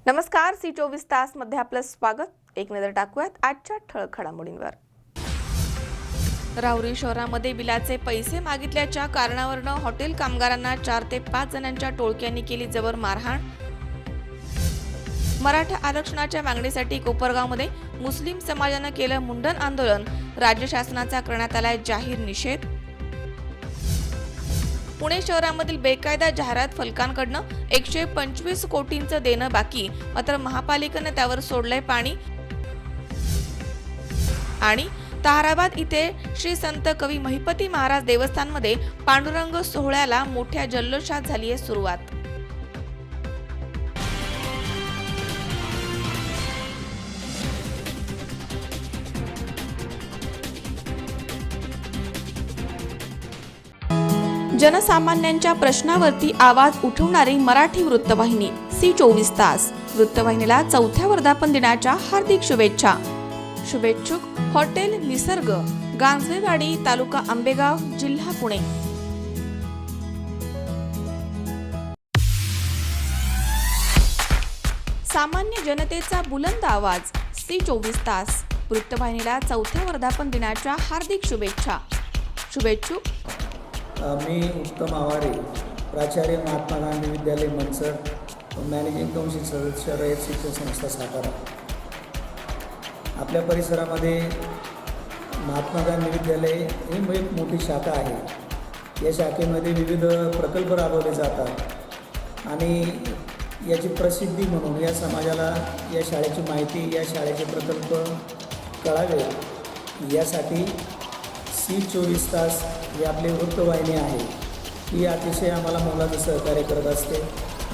नमस्कार, सी 24 तास मध्ये आपलं स्वागत. एक नजर टाकूयात आजच्या ठळक घडामोडींवर. राहुरी शहरामध्ये बिलाचे पैसे मागितल्याच्या कारणावरून हॉटेल कामगारांना 4 ते 5 जणांच्या टोळक्यांनी केली जबर मारहाण. मराठा आरक्षणाच्या मागणीसाठी कोपरगावमध्ये मुस्लिम समाजानं केलं मुंडन आंदोलन. राज्य शासनाचा करण्यात आलाय जाहीर निषेध. पुणे शहरामधील बेकायदा जाहिरात फलकांकडनं 125 कोटींचं देणं बाकी, मात्र महापालिकेनं त्यावर सोडलंय पाणी. आणि ताहराबाद इथे श्री संत कवी महिपती महाराज देवस्थानमध्ये पांडुरंग सोहळ्याला मोठ्या जल्लोषात झालीय सुरुवात. जनसामान्यांच्या प्रश्नावरती आवाज उठवणारी मराठी वृत्तवाहिनी सी 24 तास. वृत्तवाहिनीला 4थ्या वर्धापन दिनाच्या हार्दिक शुभेच्छा. शुभेच्छुक हॉटेल निसर्ग, गांजवेवाडी, तालुका आंबेगाव, जिल्हा पुणे. सामान्य जनतेचा बुलंद आवाज सी 24 तास. वृत्तवाहिनीला 4थ्या वर्धापन दिनाच्या हार्दिक शुभेच्छा. शुभेच्छुक मी उत्तम आवारे, प्राचार्य महात्मा गांधी विद्यालय मनसर, मॅनेजिंग काउन्सिल सदस्य, रयत शिक्षण संस्था सातारा. आपल्या परिसरामध्ये महात्मा गांधी विद्यालय ही एक मोठी शाखा आहे. या शाखेमध्ये विविध प्रकल्प राबवले जातात आणि याची प्रसिद्धी म्हणून या समाजाला या शाळेची माहिती, या शाळेचे प्रकल्प कळावे यासाठी सी 24 तास ही आपली वृत्तवाहिनी आहे. ही अतिशय आम्हाला मोलाचं सहकार्य करत असते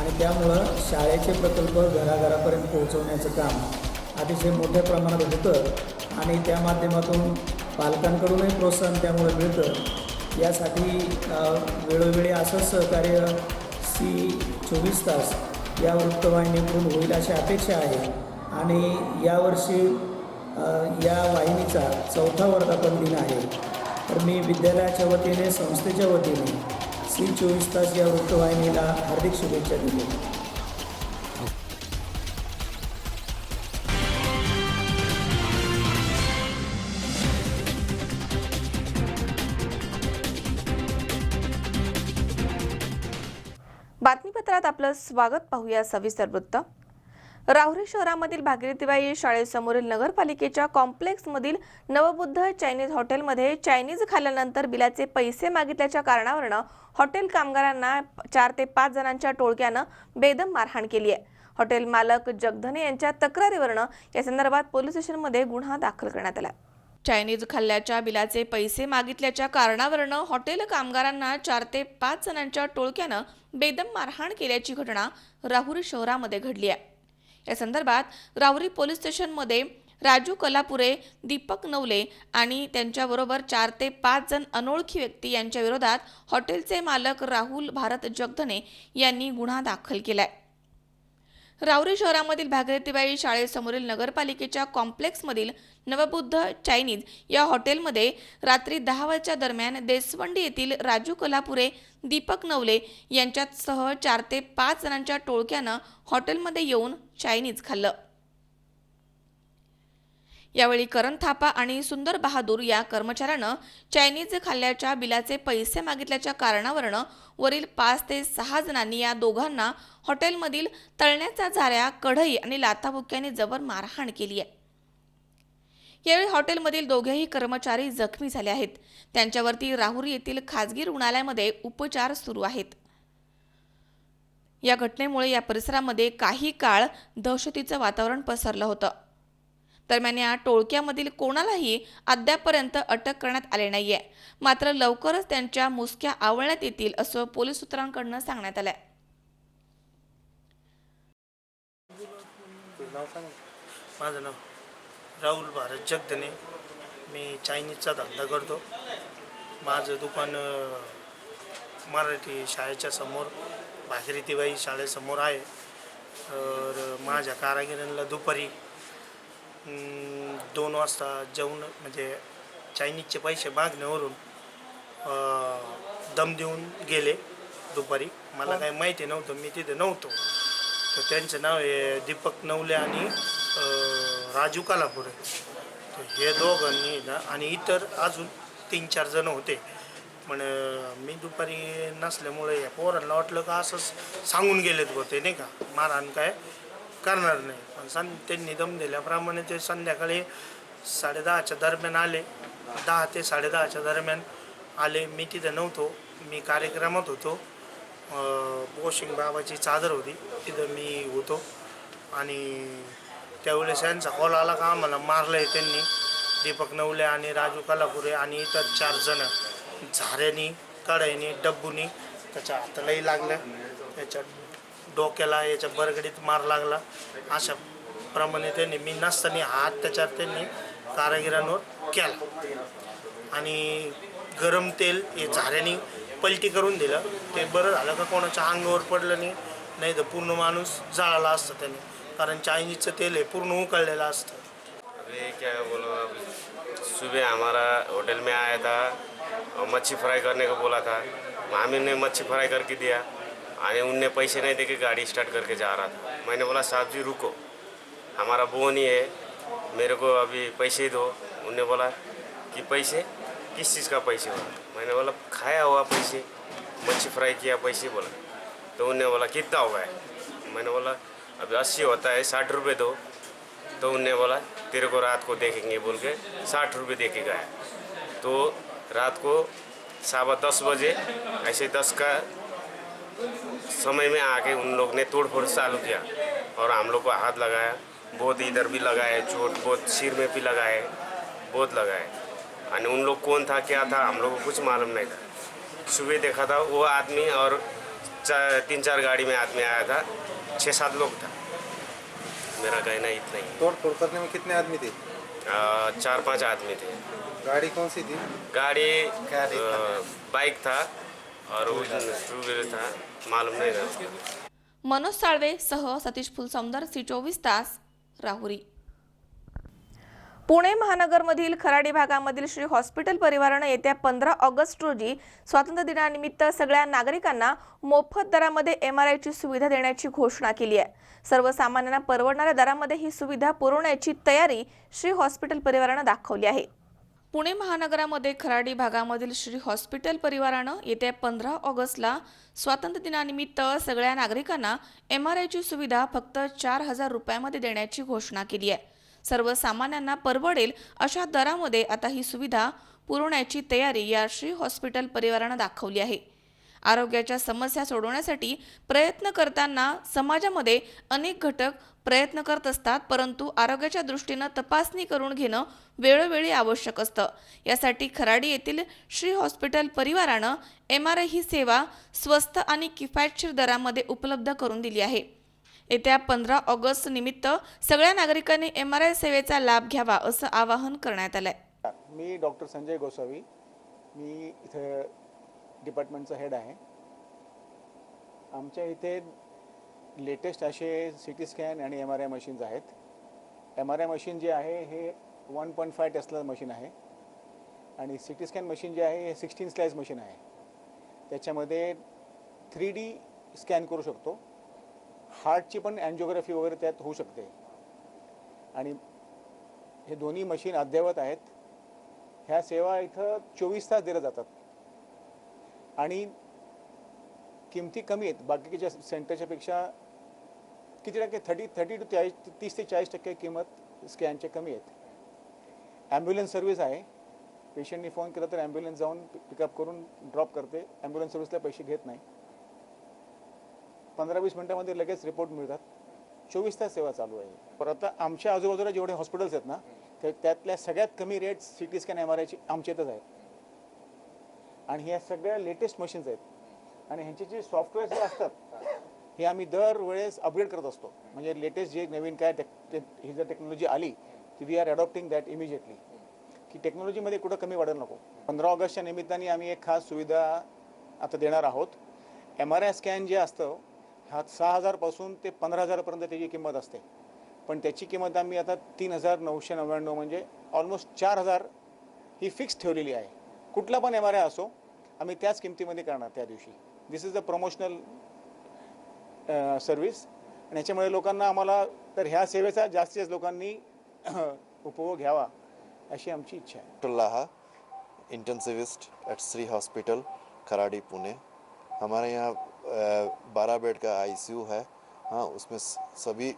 आणि त्यामुळं शाळेचे प्रकल्प घराघरापर्यंत पोहोचवण्याचं काम अतिशय मोठ्या प्रमाणात होतं आणि त्या माध्यमातून पालकांकडूनही प्रोत्साहन त्यामुळे मिळतं. यासाठी वेळोवेळी असंच सहकार्य सी 24 तास या वृत्तवाहिनीकडून होईल अशी अपेक्षा आहे. आणि यावर्षी या वाहिनीचा 4था वर्धापन दिन आहे. तर मी विद्यालयाच्या वतीने, संस्थेच्या वतीने सी 24 तास या वृत्तवाहिनीला हार्दिक शुभेच्छा दिली. बातमीपत्रात आपलं स्वागत. पाहूया सविस्तर वृत्त. राहुरी शहरामधील भागीरथीबाई शाळेसमोरील नगरपालिकेच्या कॉम्प्लेक्समधील नवबुद्ध चायनीज हॉटेलमध्ये चायनीज खाल्ल्यानंतर बिलाचे पैसे मागितल्याच्या कारणावरून हॉटेल कामगारांना 4 ते 5 जणांच्या टोळक्यानं बेदम मारहाण केली आहे. हॉटेल मालक जगधने यांच्या तक्रारीवरून या संदर्भात पोलीस स्टेशनमध्ये गुन्हा दाखल करण्यात आला. चायनीज खाल्ल्याच्या बिलाचे पैसे मागितल्याच्या कारणावरून हॉटेल कामगारांना 4 ते 5 जणांच्या टोळक्यानं बेदम मारहाण केल्याची घटना राहुरी शहरामध्ये घडली आहे. या संदर्भात राहुरी पोलीस स्टेशनमध्ये राजू कलापुरे, दीपक नवले आणि त्यांच्याबरोबर 4 ते 5 जण अनोळखी व्यक्ती यांच्या विरोधात हॉटेलचे मालक राहुल भारत जगधने यांनी गुन्हा दाखल केलाय. राहुरी शहरामधील भागीरथीबाई शाळेसमोरील नगरपालिकेच्या कॉम्प्लेक्समधील नवबुद्ध चायनीज या हॉटेलमध्ये रात्री 10 वाजच्या दरम्यान देसवंडी येथील राजू कलापुरे, दीपक नवले यांच्यासह 4 ते 5 जणांच्या टोळक्यानं हॉटेलमध्ये येऊन चायनीज खाल्लं. यावेळी करण थापा आणि सुंदर बहादूर या कर्मचाऱ्यानं चायनीज खाल्ल्याच्या बिलाचे पैसे मागितल्याच्या कारणावरून वरील 5 ते 6 जणांनी या दोघांना हॉटेलमधील तळण्याच्या झाऱ्या, कढई आणि लाथाबुक्क्याने जबर मारहाण केली आहे. यावेळी हॉटेलमधील दोघेही कर्मचारी जखमी झाले आहेत. त्यांच्यावरती राहुरी येथील खासगी रुग्णालयामध्ये उपचार सुरू आहेत. या घटनेमुळे या परिसरामध्ये काही काळ दहशतीचं वातावरण पसरलं होतं. दरम्यान या टोळक्यामधील कोणालाही अद्यापर्यंत अटक करण्यात आली नाहीये. मात्र लवकरच त्यांच्या मुसक्या आवळण्यात येतील असं पोलीस सूत्रांकडून सांगण्यात आलंय. माझं नाव राहुल भारत जगधने. मी चायनीजचा धंदा करतो. माझं दुकान मराठी शाळेच्या समोर, भागीरथीबाई शाळेसमोर आहे. तर माझ्या कारागिरांना दुपारी 2 वाजता जेवण म्हणजे चायनीजचे पैसे मागण्यावरून दम देऊन गेले दुपारी. मला काही माहिती नव्हतं, मी तिथे नव्हतो. तर त्यांचं नाव आहे दीपक नवले आणि राजू कालापुरे. तर हे दोघांनी ना आणि इतर अजून 3-4 जण होते. पण मी दुपारी नसल्यामुळे या पोरांना वाटलं का असंच सांगून गेलेत होते नाही का, मारहाण काय करणार नाही. पण त्यांनी दम दिल्याप्रमाणे ते संध्याकाळी 10:30च्या दरम्यान आले. 10 ते 10:30च्या दरम्यान आले. मी तिथे नव्हतो, मी कार्यक्रमात होतो. पोशिंग बाबाची चादर होती, तिथं मी होतो. आणि त्यावेळेस यांचा कॉल आला का आम्हाला मारलं आहे त्यांनी, दीपक नवले आणि राजू कालापुरे आणि इतर 4 जण झाऱ्यानी, कढईनी, डब्बूनी. त्याच्या हातालाही लागलं, त्याच्या डोक्याला, याच्या बरगडीत मार लागला. अशा प्रमाणे त्यांनी मी नसताना हात त्याच्यावर त्यांनी कारागिरांवर केला आणि गरम तेल हे झाऱ्यानी पलटी करून दिलं. ते बरं झालं का कोणाच्या अंगावर पडलं नाही तर पूर्ण माणूस जळाला असतं त्याने, कारण चायनीजचं तेल हे पूर्ण उकळलेलं असतं. अभी क्या बोलो, अभी सुबह हमारा होटल में आया था, मच्छी फ्राई करने को बोला था, मामी ने मच्छी फ्राई करके दिया और उनने पैसे नहीं देके गाड़ी स्टार्ट करके जा रहा था. मैंने बोला साहब जी रुको, हमारा बोन ही है, मेरे को अभी पैसे दो. उनने बोला कि पैसे किस चीज़ का पैसे बोला. मैंने बोला खाया हुआ पैसे, मच्छी फ्राई किया पैसे बोला. तो उनने बोला कितना होगा है. मैंने बोला अभी 80 होता है, 60 रुपये दो. तो उनने बोला तेरे को रात को देखेंगे बोल के 60 रुपये दे के गया. तो रात को 10:15 बजे ऐसे 10 का समय में आके उन लोग ने तोड़फोड़ चालू किया और हम लोग को हाथ लगाया, बहुत इधर भी लगाए चोट, बहुत सिर में भी लगाए, बहुत लगाए. और उन लोग कौन था क्या था हम लोग को कुछ मालूम नहीं था. सुबह देखा था वो आदमी और 3-4 गाड़ी में आदमी आया था, 6-7 लोग था. मेरा कहना इतना ही. तोड़ फोड़ करने में कितने आदमी थे? 4-5 आदमी थे. गाड़ी कौन सी थी? गाड़ी बाइक था और वो 2 व्हीलर था, मालूम नहीं था. मनोज साळवे सह सतीश फुलसौंदर, C24 तास, राहुरी. पुणे महानगरमधील खराडी भागामधील श्री हॉस्पिटल परिवारानं येत्या 15 ऑगस्ट रोजी स्वातंत्र्य दिनानिमित्त सगळ्या नागरिकांना मोफत दरामध्ये MRI ची सुविधा देण्याची घोषणा केली आहे. सर्वसामान्यांना परवडणाऱ्या दरामध्ये ही सुविधा पुरवण्याची तयारी श्री हॉस्पिटल परिवारानं दाखवली आहे. पुणे महानगरामध्ये खराडी भागामधील श्री हॉस्पिटल परिवारानं येत्या 15 ऑगस्टला स्वातंत्र्य दिनानिमित्त सगळ्या नागरिकांना MRI ची सुविधा फक्त 4,000 रुपयामध्ये देण्याची घोषणा केली आहे. सर्वसामान्यांना परवडेल अशा दरामध्ये आता ही सुविधा पुरवण्याची तयारी या श्री हॉस्पिटल परिवारानं दाखवली आहे. आरोग्याच्या समस्या सोडवण्यासाठी प्रयत्न करताना समाजामध्ये अनेक घटक प्रयत्न करत असतात, परंतु आरोग्याच्या दृष्टीनं तपासणी करून घेणं वेळोवेळी आवश्यक असतं. यासाठी खराडी येथील श्री हॉस्पिटल परिवारानं MRI ही सेवा स्वस्त आणि किफायतशीर दरामध्ये उपलब्ध करून दिली आहे. येत्या 15 ऑगस्ट निमित्त सगळ्या नागरिकांनी MRI सेवेचा लाभ घ्यावा असं आवाहन करण्यात आलंय. मी डॉक्टर संजय गोसावी, मी इथे डिपार्टमेंटचा हेड आहे. आमच्या इथे लेटेस्ट असे CT स्कॅन आणि MRI मशीन्स आहेत. MRI मशीन जे आहे हे 1.5 टेस्ला मशीन आहे आणि CT स्कॅन मशीन जे आहे हे 16 स्लाइस मशीन आहे. त्याच्यामध्ये 3D स्कॅन करू शकतो. हार्टची पण अँजिओग्राफी वगैरे त्यात होऊ शकते आणि हे दोन्ही मशीन अद्ययावत आहेत. ह्या सेवा इथं 24 तास दिल्या जातात आणि किमती कमी आहेत बाकीच्या सेंटरच्या पेक्षा. किती टक्के? 30 ते 40% किंमत स्कॅनच्या कमी आहेत. ॲम्ब्युलन्स सर्व्हिस आहे. पेशंटनी फोन केला तर ॲम्ब्युलन्स जाऊन पिकअप करून ड्रॉप करते. ॲम्ब्युलन्स सर्व्हिसला पैसे घेत नाही. 15-20 मिनिटांमध्ये लगेच रिपोर्ट मिळतात. 24 तास सेवा चालू आहे. पण आता आमच्या आजूबाजूला जेवढे हॉस्पिटल्स आहेत ना त्यातल्या सगळ्यात कमी रेट CT स्कॅन MRIची आमच्या इथंच आहेत आणि ह्या सगळ्या लेटेस्ट मशीन्स आहेत आणि ह्यांचे जे सॉफ्टवेअर जे असतात हे आम्ही दरवेळेस अपग्रेड करत असतो. म्हणजे लेटेस्ट जे नवीन काय ही जर टेक्नॉलॉजी आली ती we are adopting that immediately, की टेक्नॉलॉजीमध्ये कुठं कमी वाढायला नको. 15 ऑगस्टच्या निमित्ताने आम्ही एक खास सुविधा आता देणार आहोत. MRI स्कॅन जे असतं हा 6,000 पासून ते 15,000 पर्यंत त्याची किंमत असते, पण त्याची किंमत आम्ही आता 3,999 म्हणजे ऑलमोस्ट 4,000 ही फिक्स ठेवलेली आहे. कुठला पण MRI असो आम्ही त्याच किमतीमध्ये करणार त्या दिवशी. दिस इज अ प्रमोशनल सर्व्हिस आणि याच्यामुळे लोकांना आम्हाला तर ह्या सेवेचा जास्तीत जास्त लोकांनी उपभोग घ्यावा अशी आमची इच्छा आहे. Doctor Laha, intensivist at Shri hospital Kharadi Pune. हमारे यहाँ 12 बेड का आईसीयू है. हाँ, उसमें सभी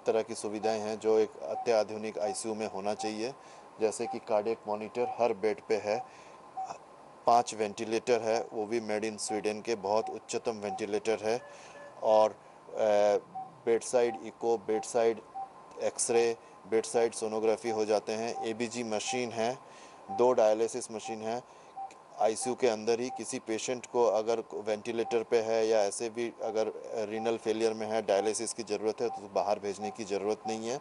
तरह की सुविधाएं हैं जो एक अत्याधुनिक आईसीयू में होना चाहिए. जैसे कि कार्डियक मॉनिटर हर बेड पे है, 5 वेंटिलेटर है, वो भी मेड इन स्वीडन के बहुत उच्चतम वेंटिलेटर है. और bed side echo, bed side X-ray, bed side sonography हो जाते हैं. एबीजी मशीन है, 2 डायलिसिस मशीन है. आईसीयू के अंदर ही किसी पेशेंट को अगर वेंटिलेटर पे है या ऐसे भी अगर रीनल फेलियर में है, डायलिसिस की ज़रूरत है तो बाहर भेजने की ज़रूरत नहीं है.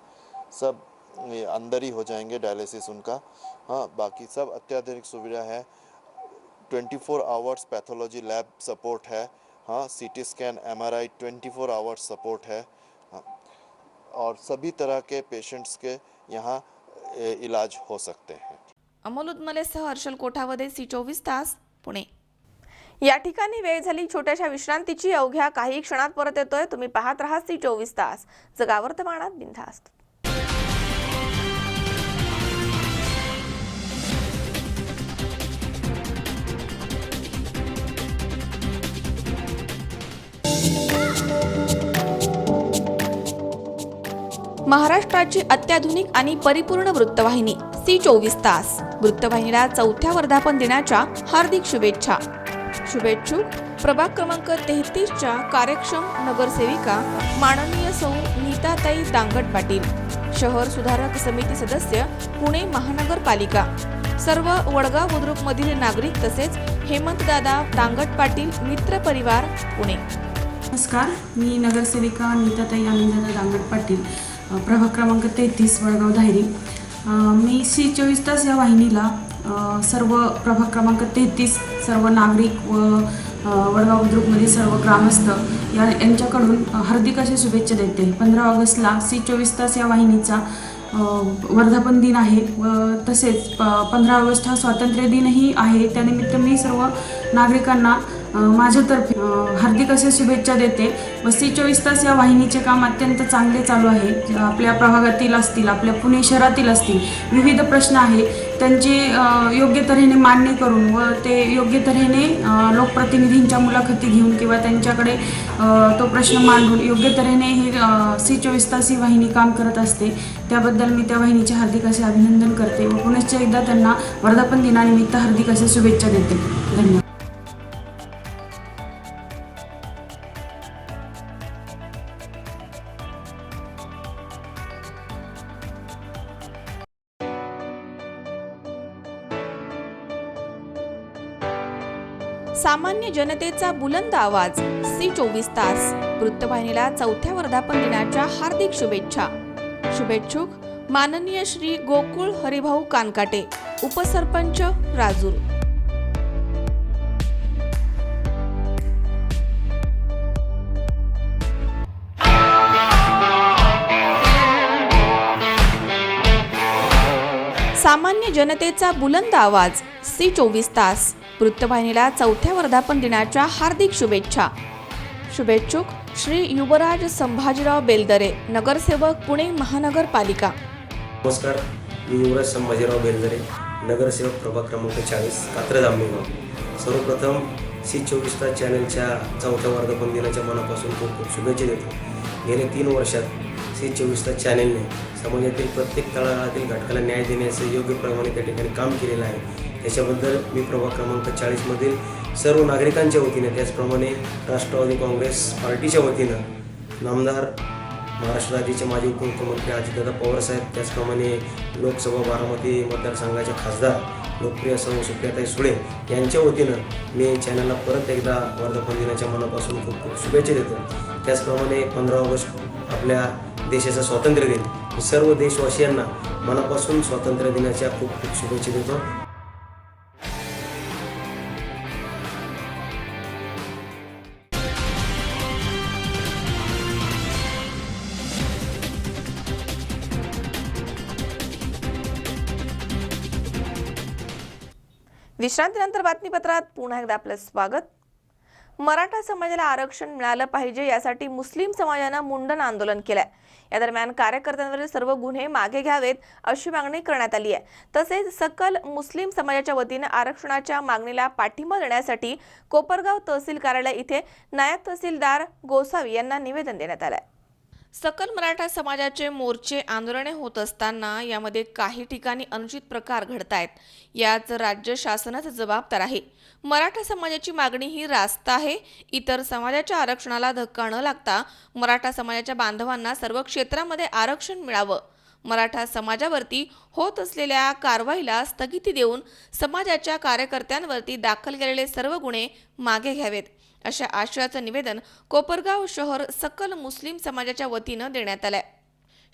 सब अंदर ही हो जाएंगे डायलिसिस उनका. हाँ, बाकी सब अत्याधुनिक सुविधा है. 24 आवर्स पैथोलॉजी लैब सपोर्ट है. हाँ, CT scan, MRI 24 hours support है. हाँ, और सभी तरह के पेशेंट्स के यहाँ इलाज हो सकते हैं. अमोल उदमलेसह हर्षल कोठावदे, C24 तास, पुणे. या ठिकाणी वेळ झाली छोट्याशा विश्रांतीची. अवघ्या काही क्षणात परत येतोय. तुम्ही पाहत राहा C24 तास, जगा वर्तमानात बिनधास्त. महाराष्ट्राची अत्याधुनिक आणि परिपूर्ण वृत्तवाहिनी C24 तास. वृत्तवाहिनीला 4थ्या वर्धापन दिनाच्या हार्दिक शुभेच्छा. शुभेच्छुक प्रभाग क्रमांक 33च्या कार्यक्षम नगरसेविका माननीय सौ नीताताई दांगट पाटील, शहर सुधारक समिती सदस्य पुणे महानगरपालिका, सर्व वडगाव बुद्रुकमधील नागरिक तसेच हेमंतदादा दांगट पाटील मित्र परिवार पुणे. नमस्कार, मी नगरसेविका नीताताई आनंददादा दांगट पाटील, प्रभाग क्रमांक 33 वडगाव धायरी. मी C24 तास या वाहिनीला सर्व प्रभाग क्रमांक 33 सर्व नागरिक व वडगाव बुद्रुकमधील सर्व ग्रामस्थ यांच्याकडून हार्दिक अशा शुभेच्छा देते. 15 ऑगस्टला C24 तास या वाहिनीचा वर्धापन दिन आहे व तसेच 15 ऑगस्ट हा स्वातंत्र्य दिनही आहे. त्यानिमित्त मी सर्व नागरिकांना माझ्यातर्फे हार्दिक अशा शुभेच्छा देते. व C24 तास या वाहिनीचे काम अत्यंत चांगले चालू आहे. आपल्या प्रभागातील असतील, आपल्या पुणे शहरातील असतील, विविध प्रश्न आहे त्यांचे योग्य तऱ्हेने मांडणी करून व ते योग्य तऱ्हेने लोकप्रतिनिधींच्या मुलाखती घेऊन किंवा त्यांच्याकडे तो प्रश्न मांडून योग्य तऱ्हेने हे C24 तास ही वाहिनी काम करत असते. त्याबद्दल मी त्या वाहिनीचे हार्दिक असे अभिनंदन करते व पुनश्च एकदा त्यांना वर्धापन दिनानिमित्त हार्दिक अशा शुभेच्छा देते. धन्यवाद. सामान्य जनतेचा बुलंद आवाज C24 तास. वृत्तवाहिनीला 4थ्या वर्धापन दिनाच्या हार्दिक शुभेच्छा. शुभेच्छुक माननीय श्री गोकुळ हरिभाऊ कानकाटे, उपसरपंच राजूर. सामान्य जनतेचा बुलंद आवाज C24 तास. वृत्तवाहिनीला 4थ्या वर्धापन दिनाच्या हार्दिक शुभेच्छा. शुभेच्छुक श्री युवराज संभाजीराव बेलदरे, नगरसेवक पुणे महानगरपालिका. नमस्कार, मी युवराज संभाजीराव बेलदरे, नगरसेवक प्रभाग क्रमांक 40 कात्रज आंबेगाव. सर्वप्रथम C24 तास चॅनलच्या 4थ्या वर्धापन दिनाच्या मनापासून खूप खूप शुभेच्छा देतो. गेल्या 3 वर्षात C24 तास चॅनलने समाजातील प्रत्येक तळागाळातील घटकाला न्याय देण्याचं योग्य प्रमाणे त्या ठिकाणी काम केलेलं आहे. त्याच्याबद्दल मी प्रभाग क्रमांक 40मधील सर्व नागरिकांच्या वतीने, त्याचप्रमाणे राष्ट्रवादी काँग्रेस पार्टीच्या वतीनं नामदार महाराष्ट्र राज्याचे माजी उपमुख्यमंत्री अजितदादा पवारसाहेब, त्याचप्रमाणे लोकसभा बारामती मतदारसंघाचे खासदार लोकप्रिय सौ सुप्रियाताई सुळे यांच्या वतीनं मी चॅनलला परत एकदा वर्धापन दिनाच्या मनापासून खूप खूप शुभेच्छा देतो. त्याचप्रमाणे 15 ऑगस्ट आपल्या देशाचा स्वातंत्र्य दिन, मी सर्व देशवासियांना मनापासून स्वातंत्र्य दिनाच्या खूप खूप शुभेच्छा देतो. विश्रांतीनंतर बातमीपत्रात पुन्हा एकदा आपलं स्वागत. मराठा समाजाला आरक्षण मिळालं पाहिजे यासाठी मुस्लिम समाजानं मुंडन आंदोलन केलंय। या दरम्यान कार्यकर्त्यांवरील सर्व गुन्हे मागे घ्यावेत अशी मागणी करण्यात आली आहे। तसेच सकल मुस्लिम समाजाच्या वतीने आरक्षणाच्या मागणीला पाठिंबा देण्यासाठी कोपरगाव तहसील कार्यालय इथे नायब तहसीलदार गोसावी यांना निवेदन देण्यात आलंय। सकल मराठा समाजाचे मोर्चे आंदोलने होत असताना यामध्ये काही ठिकाणी अनुचित प्रकार घडतायत। याच राज्य शासनाच जबाबदार आहे। मराठा समाजाची मागणी ही रास्त आहे। इतर समाजाच्या आरक्षणाला धक्का न लागता मराठा समाजाच्या बांधवांना सर्व क्षेत्रामध्ये आरक्षण मिळावं। मराठा समाजावरती होत असलेल्या कारवाईला स्थगिती देऊन समाजाच्या कार्यकर्त्यांवरती दाखल केलेले सर्व गुन्हे मागे घ्यावेत अशा आशयाचं निवेदन कोपरगाव शहर सकल मुस्लिम समाजाच्या वतीनं देण्यात आलंय।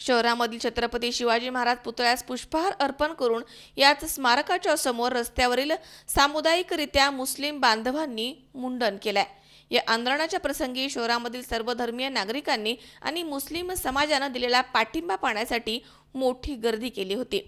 शहरामधील छत्रपती शिवाजी महाराज पुतळ्यास पुष्पहार अर्पण करून याच स्मारकाच्या समोर रस्त्यावरील सामुदायिकरित्या मुस्लिम बांधवांनी मुंडन केलंय। या आंदोलनाच्या प्रसंगी शहरामधील सर्व धर्मीय नागरिकांनी आणि मुस्लिम समाजानं दिलेला पाठिंबा पाहण्यासाठी मोठी गर्दी केली होती।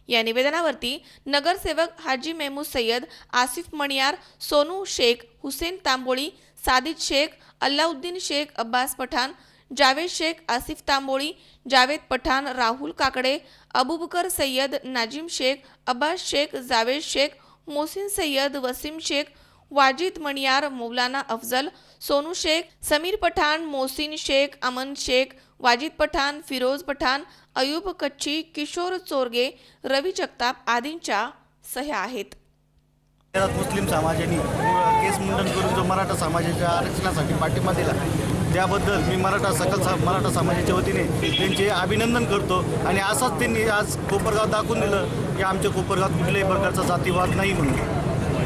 या निवेदनावरती नगरसेवक हाजी मेहमूद सय्यद, आसिफ मणियार, सोनू शेख, हुसेन तांबोळी, सादिद शेख, अल्लाउद्दीन शेख, अब्बास पठाण, जावेद शेख, आसिफ तांबोळी, जावेद पठाण, राहुल काकडे, अबूबकर सय्यद, नाजिम शेख, अब्बास शेख, जावेद शेख, मोहसिन सय्यद, वसीम शेख, वाजिद मणियार, मौलाना अफजल, सोनू शेख, समीर पठाण, मोहसिन शेख, अमन शेख, वाजिद पठाण, फिरोज पठाण, अयूब कच्ची, किशोर चोरगे, रवी जगताप आदींच्या सह्या आहेत। मुस्लिम समाजाने केस मुंडन करून जो मराठा समाजाच्या आरक्षणासाठी पाठिंबा दिला त्याबद्दल मी मराठा समाजाच्या वतीने त्यांचे अभिनंदन करतो। आणि असाच त्यांनी आज कोपरगाव दाखवून दिलं की आमच्या कोपरगावात कुठल्याही प्रकारचा जातीवाद नाही म्हणून।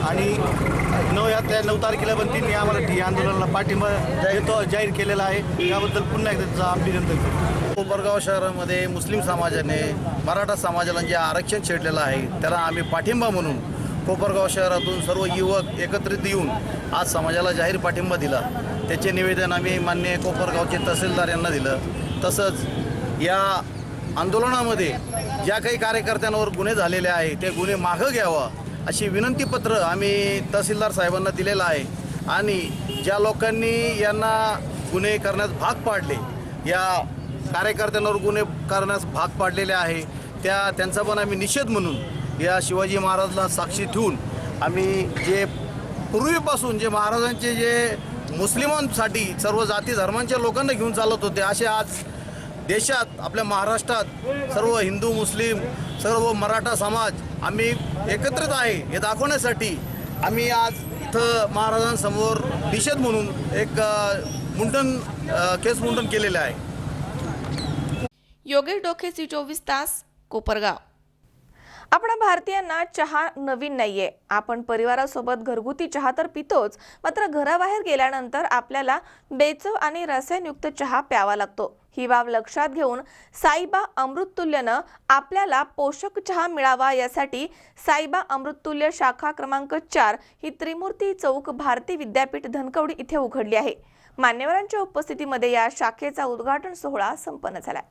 आणि 9 तारखेला पण त्यांनी आम्हाला आंदोलनाला पाठिंबा जाहीर केलेला आहे। याबद्दल पुन्हा एकदा त्यांचं अभिनंदन करतो। कोपरगाव शहरामध्ये मुस्लिम समाजाने मराठा समाजाला जे आरक्षण छेडलेलं आहे त्याला आम्ही पाठिंबा म्हणून कोपरगाव शहरातून सर्व युवक एकत्रित येऊन आज समाजाला जाहीर पाठिंबा दिला। त्याचे निवेदन आम्ही माननीय कोपरगावचे तहसीलदार यांना दिलं। तसंच या आंदोलनामध्ये ज्या काही कार्यकर्त्यांवर गुन्हे झालेले आहे ते गुन्हे मागं घ्यावा अशी विनंतीपत्र आम्ही तहसीलदार साहेबांना दिलेलं आहे। आणि ज्या लोकांनी यांना गुन्हे करण्यास भाग पाडले, या कार्यकर्त्यांवर गुन्हे करण्यास भाग पाडलेले आहे त्यांचा पण आम्ही निषेध म्हणून या शिवाजी महाराजला साक्षी ठेवून आम्ही जे पूर्वीपासून जे महाराजांचे जे मुस्लिमांसाठी सर्व जाती धर्मांच्या लोकांना घेऊन चालत होते असे आज देशात आपल्या महाराष्ट्रात सर्व हिंदू मुस्लिम सर्व मराठा समाज आम्ही एकत्रित आहे हे दाखवण्यासाठी आम्ही आज इथं महाराजांसमोर निषेध म्हणून एक केस मुंडन केलेलं आहे। योगेश डोके, C24 तास, कोपरगाव। आपणा भारतीयांना चहा नवीन नाहीये। आपण परिवारासोबत घरगुती चहा तर पितोच, मात्र घराबाहेर गेल्यानंतर आपल्याला बेचव आणि रसायनयुक्त चहा प्यावा लागतो। ही बाब लक्षात घेऊन साईबा अमृततुल्यनं आपल्याला पोषक चहा मिळावा यासाठी साईबा अमृततुल्य शाखा क्रमांक 4 ही त्रिमूर्ती चौक भारती विद्यापीठ धनकवडी इथे उघडली आहे। मान्यवरांच्या उपस्थितीमध्ये या शाखेचा उद्घाटन सोहळा संपन्न झाला।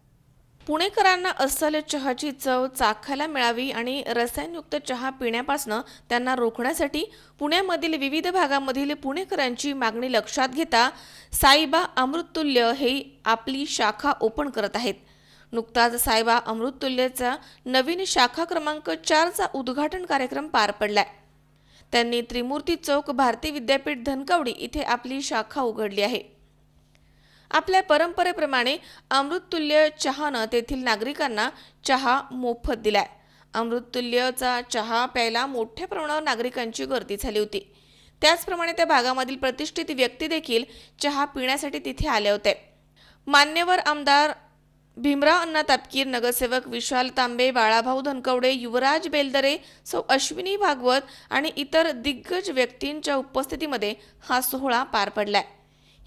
पुणेकरांना अस्सल चहाची चव चाखायला मिळावी आणि रसायनयुक्त चहा पिण्यापासून त्यांना रोखण्यासाठी पुण्यामधील विविध भागामधील पुणेकरांची मागणी लक्षात घेता साईबा अमृततुल्य हे आपली शाखा ओपन करत आहेत। नुकताच साईबा अमृततुल्यचा नवीन शाखा क्रमांक 4चा उद्घाटन कार्यक्रम पार पडलाय। त्यांनी त्रिमूर्ती चौक भारती विद्यापीठ धनकवडी इथे आपली शाखा उघडली आहे। आपल्या परंपरेप्रमाणे अमृततुल्य चहानं तेथील नागरिकांना चहा मोफत दिलाय। अमृततुल्यचा चहा प्यायला मोठ्या प्रमाणावर नागरिकांची गर्दी झाली होती। त्याचप्रमाणे त्या भागामधील प्रतिष्ठित व्यक्ती देखील चहा पिण्यासाठी तिथे आले होते। मान्यवर आमदार भीमराव अण्णा तापकीर, नगरसेवक विशाल तांबे, बाळाभाऊ धनकवडे, युवराज बेलदरे, सौ अश्विनी भागवत आणि इतर दिग्गज व्यक्तींच्या उपस्थितीमध्ये हा सोहळा पार पडलाय।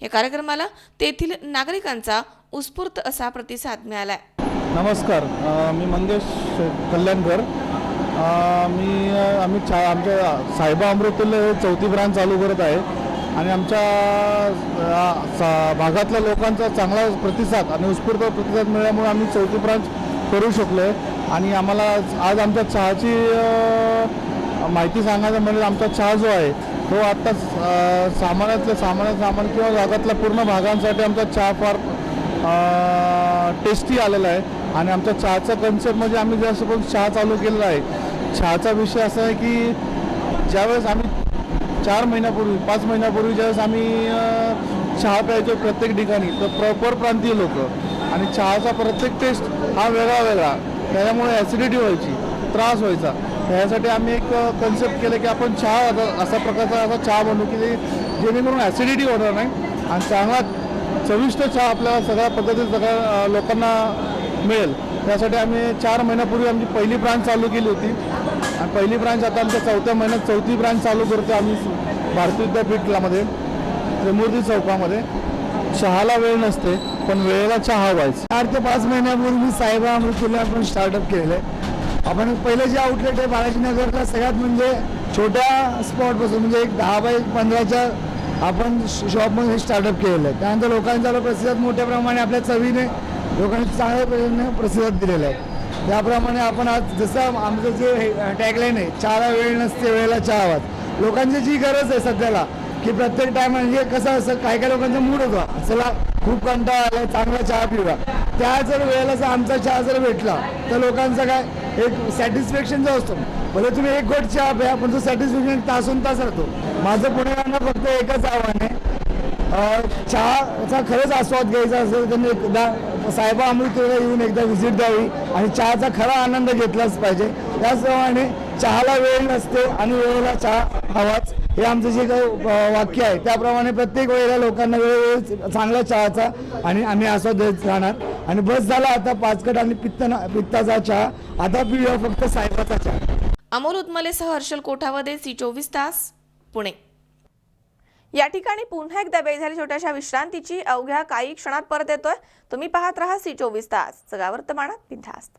या कार्यक्रमाला तेथील नागरिकांचा उत्स्फूर्त असा प्रतिसाद मिळालाय। नमस्कार, मी मंगेश कल्याणकर। आमच्या साईबा अमृततुल्य हे 4थी ब्रांच चालू करत आहे आणि आमच्या भागातल्या लोकांचा चांगला प्रतिसाद आणि उत्स्फूर्त प्रतिसाद मिळाल्यामुळे आम्ही 4थी ब्रांच करू शकलो आहे। आणि आम्हाला आज आमच्या चहाची माहिती सांगायचं म्हणजे आमचा चहा जो आहे तो आत्ता सामान्य सामान किंवा जगातल्या पूर्ण भागांसाठी आमचा चहा फार टेस्टी आलेला आहे. आणि आमच्या चहाचा कन्सेप्ट म्हणजे आम्ही जसं पण चहा चालू केलेला आहे. चहाचा विषय असा आहे की ज्यावेळेस आम्ही 4 महिन्यापूर्वी 5 महिन्यापूर्वी ज्यावेळेस आम्ही चहा प्यायचो प्रत्येक ठिकाणी, तर परप्रांतीय लोक आणि चहाचा प्रत्येक टेस्ट हा वेगळा त्याच्यामुळे ॲसिडिटी व्हायची, त्रास व्हायचा. त्यासाठी आम्ही एक कन्सेप्ट केलं की आपण चहा असा प्रकारचा चहा बनवू की जेणेकरून ॲसिडिटी होणार नाही आणि चांगला चविष्ट चहा आपल्याला सगळ्या पद्धतीत सगळ्या लोकांना मिळेल. त्यासाठी आम्ही 4 महिन्यापूर्वी आमची पहिली ब्रांच चालू केली होती आणि पहिली ब्रांच आता आमच्या 4थ्या महिन्यात 4थी ब्रांच चालू करतो आम्ही भारतीय विद्यापीठामध्ये त्रिमूर्ती चौकामध्ये. चहाला वेळ नसते पण वेळेला चहा व्हायचा. 4 ते 5 महिन्यापूर्वी साहेबा अमृतुल्य आपण स्टार्टअप केलेलं आहे. आपण पहिले जे आउटलेट आहे बालाजीनगरला सगळ्यात म्हणजे छोट्या स्पॉटपासून म्हणजे एक 10 बाय 15च्या आपण शॉपमध्ये स्टार्टअप केलेलं आहे. त्यानंतर लोकांचा प्रतिसाद मोठ्या प्रमाणे आपल्या चवीने लोकांनी चांगल्या पद्धतीने प्रतिसाद दिलेला आहे. त्याप्रमाणे आपण आज जसं आमचं जे टॅगलाईन आहे चहाला वेळ नसते वेळेला चहा हवा, लोकांची जी गरज आहे सध्याला की प्रत्येक टाइम म्हणजे कसं असं काही लोकांचा मूड होता चला खूप कंटाळा आला चांगला चहा पिवा, त्या जर वेळेला जर आमचा चहा जर भेटला तर लोकांचा काय एक सॅटिस्फॅक्शन जो असतो, भले तुम्ही एक घोट चहा प्या पण तो सॅटिस्फॅक्शन तासून तास राहतो. माझं पुणेकरांना फक्त एकच आव्हान आहे, चहाचा खरंच आस्वाद घ्यायचा असेल त्यांनी एकदा साहेबा अमृतला येऊन एकदा व्हिजिट द्यावी आणि चहाचा खरा आनंद घेतलाच पाहिजे. त्याचप्रमाणे चहाला वेळ नसते आणि वेळेला चहा हवाच हे आमचं जे काही वाक्य आहे त्याप्रमाणे प्रत्येक वेळेला लोकांना वेळोवेळी चांगला चहाचा आणि आम्ही आस्वाद देत राहणार. आणि बस झाला आता पाचकट आणि पित्ताचा चहा, आता पिऊया फक्त साहेबाचा चहा. अमोल उदमलेसह हर्षल कोठावदे, सी24 तास, पुणे. या ठिकाणी पुन्हा एकदा वेळ झाली छोट्याशा विश्रांतीची. अवघ्या काही क्षणात परत येतोय. तुम्ही पाहत राहा सी24 तास, सगळ्या वर्तमानात बिनधास्त.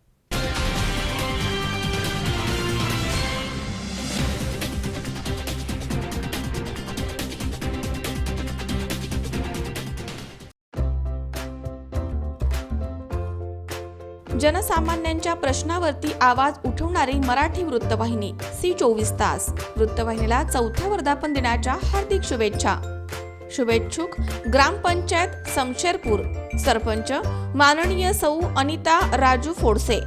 जनसामान्यांच्या प्रश्नावरती आवाज उठवणारी मराठी वृत्तवाहिनी सी24 तास. वृत्तवाहिनीला 4थ्या वर्धापन दिनाच्या हार्दिक शुभेच्छा. शुभेच्छुक ग्रामपंचायत समशेरपूर, सरपंच माननीय सौ अनिता राजू फोडसे,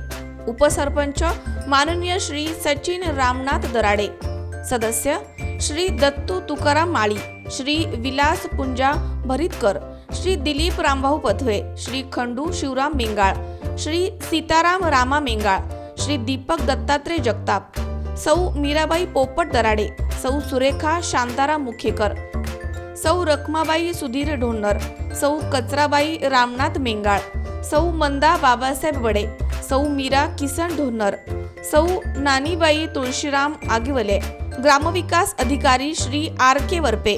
उपसरपंच माननीय श्री सचिन रामनाथ दराडे, सदस्य श्री दत्तू तुकाराम माळी, श्री विलास पुंजा भरितकर, श्री दिलीप रामभाऊ पथवे, श्री खंडू शिवराम मेंगाळ, श्री सीताराम रामा मेंगाळ, श्री दीपक दत्तात्रय जगताप, सौ मीराबाई पोपट दराडे, सौ सुरेखा शांताराम मुखेकर, सौ रखमाबाई सुधीर ढोन्नर, सौ कचराबाई रामनाथ मेंगाळ, सौ मंदा बाबासाहेब बडे, सौ मीरा किसन ढोन्नर, सौ नानीबाई तुळशीराम आगिवले, ग्रामविकास अधिकारी Shri RK Varpe,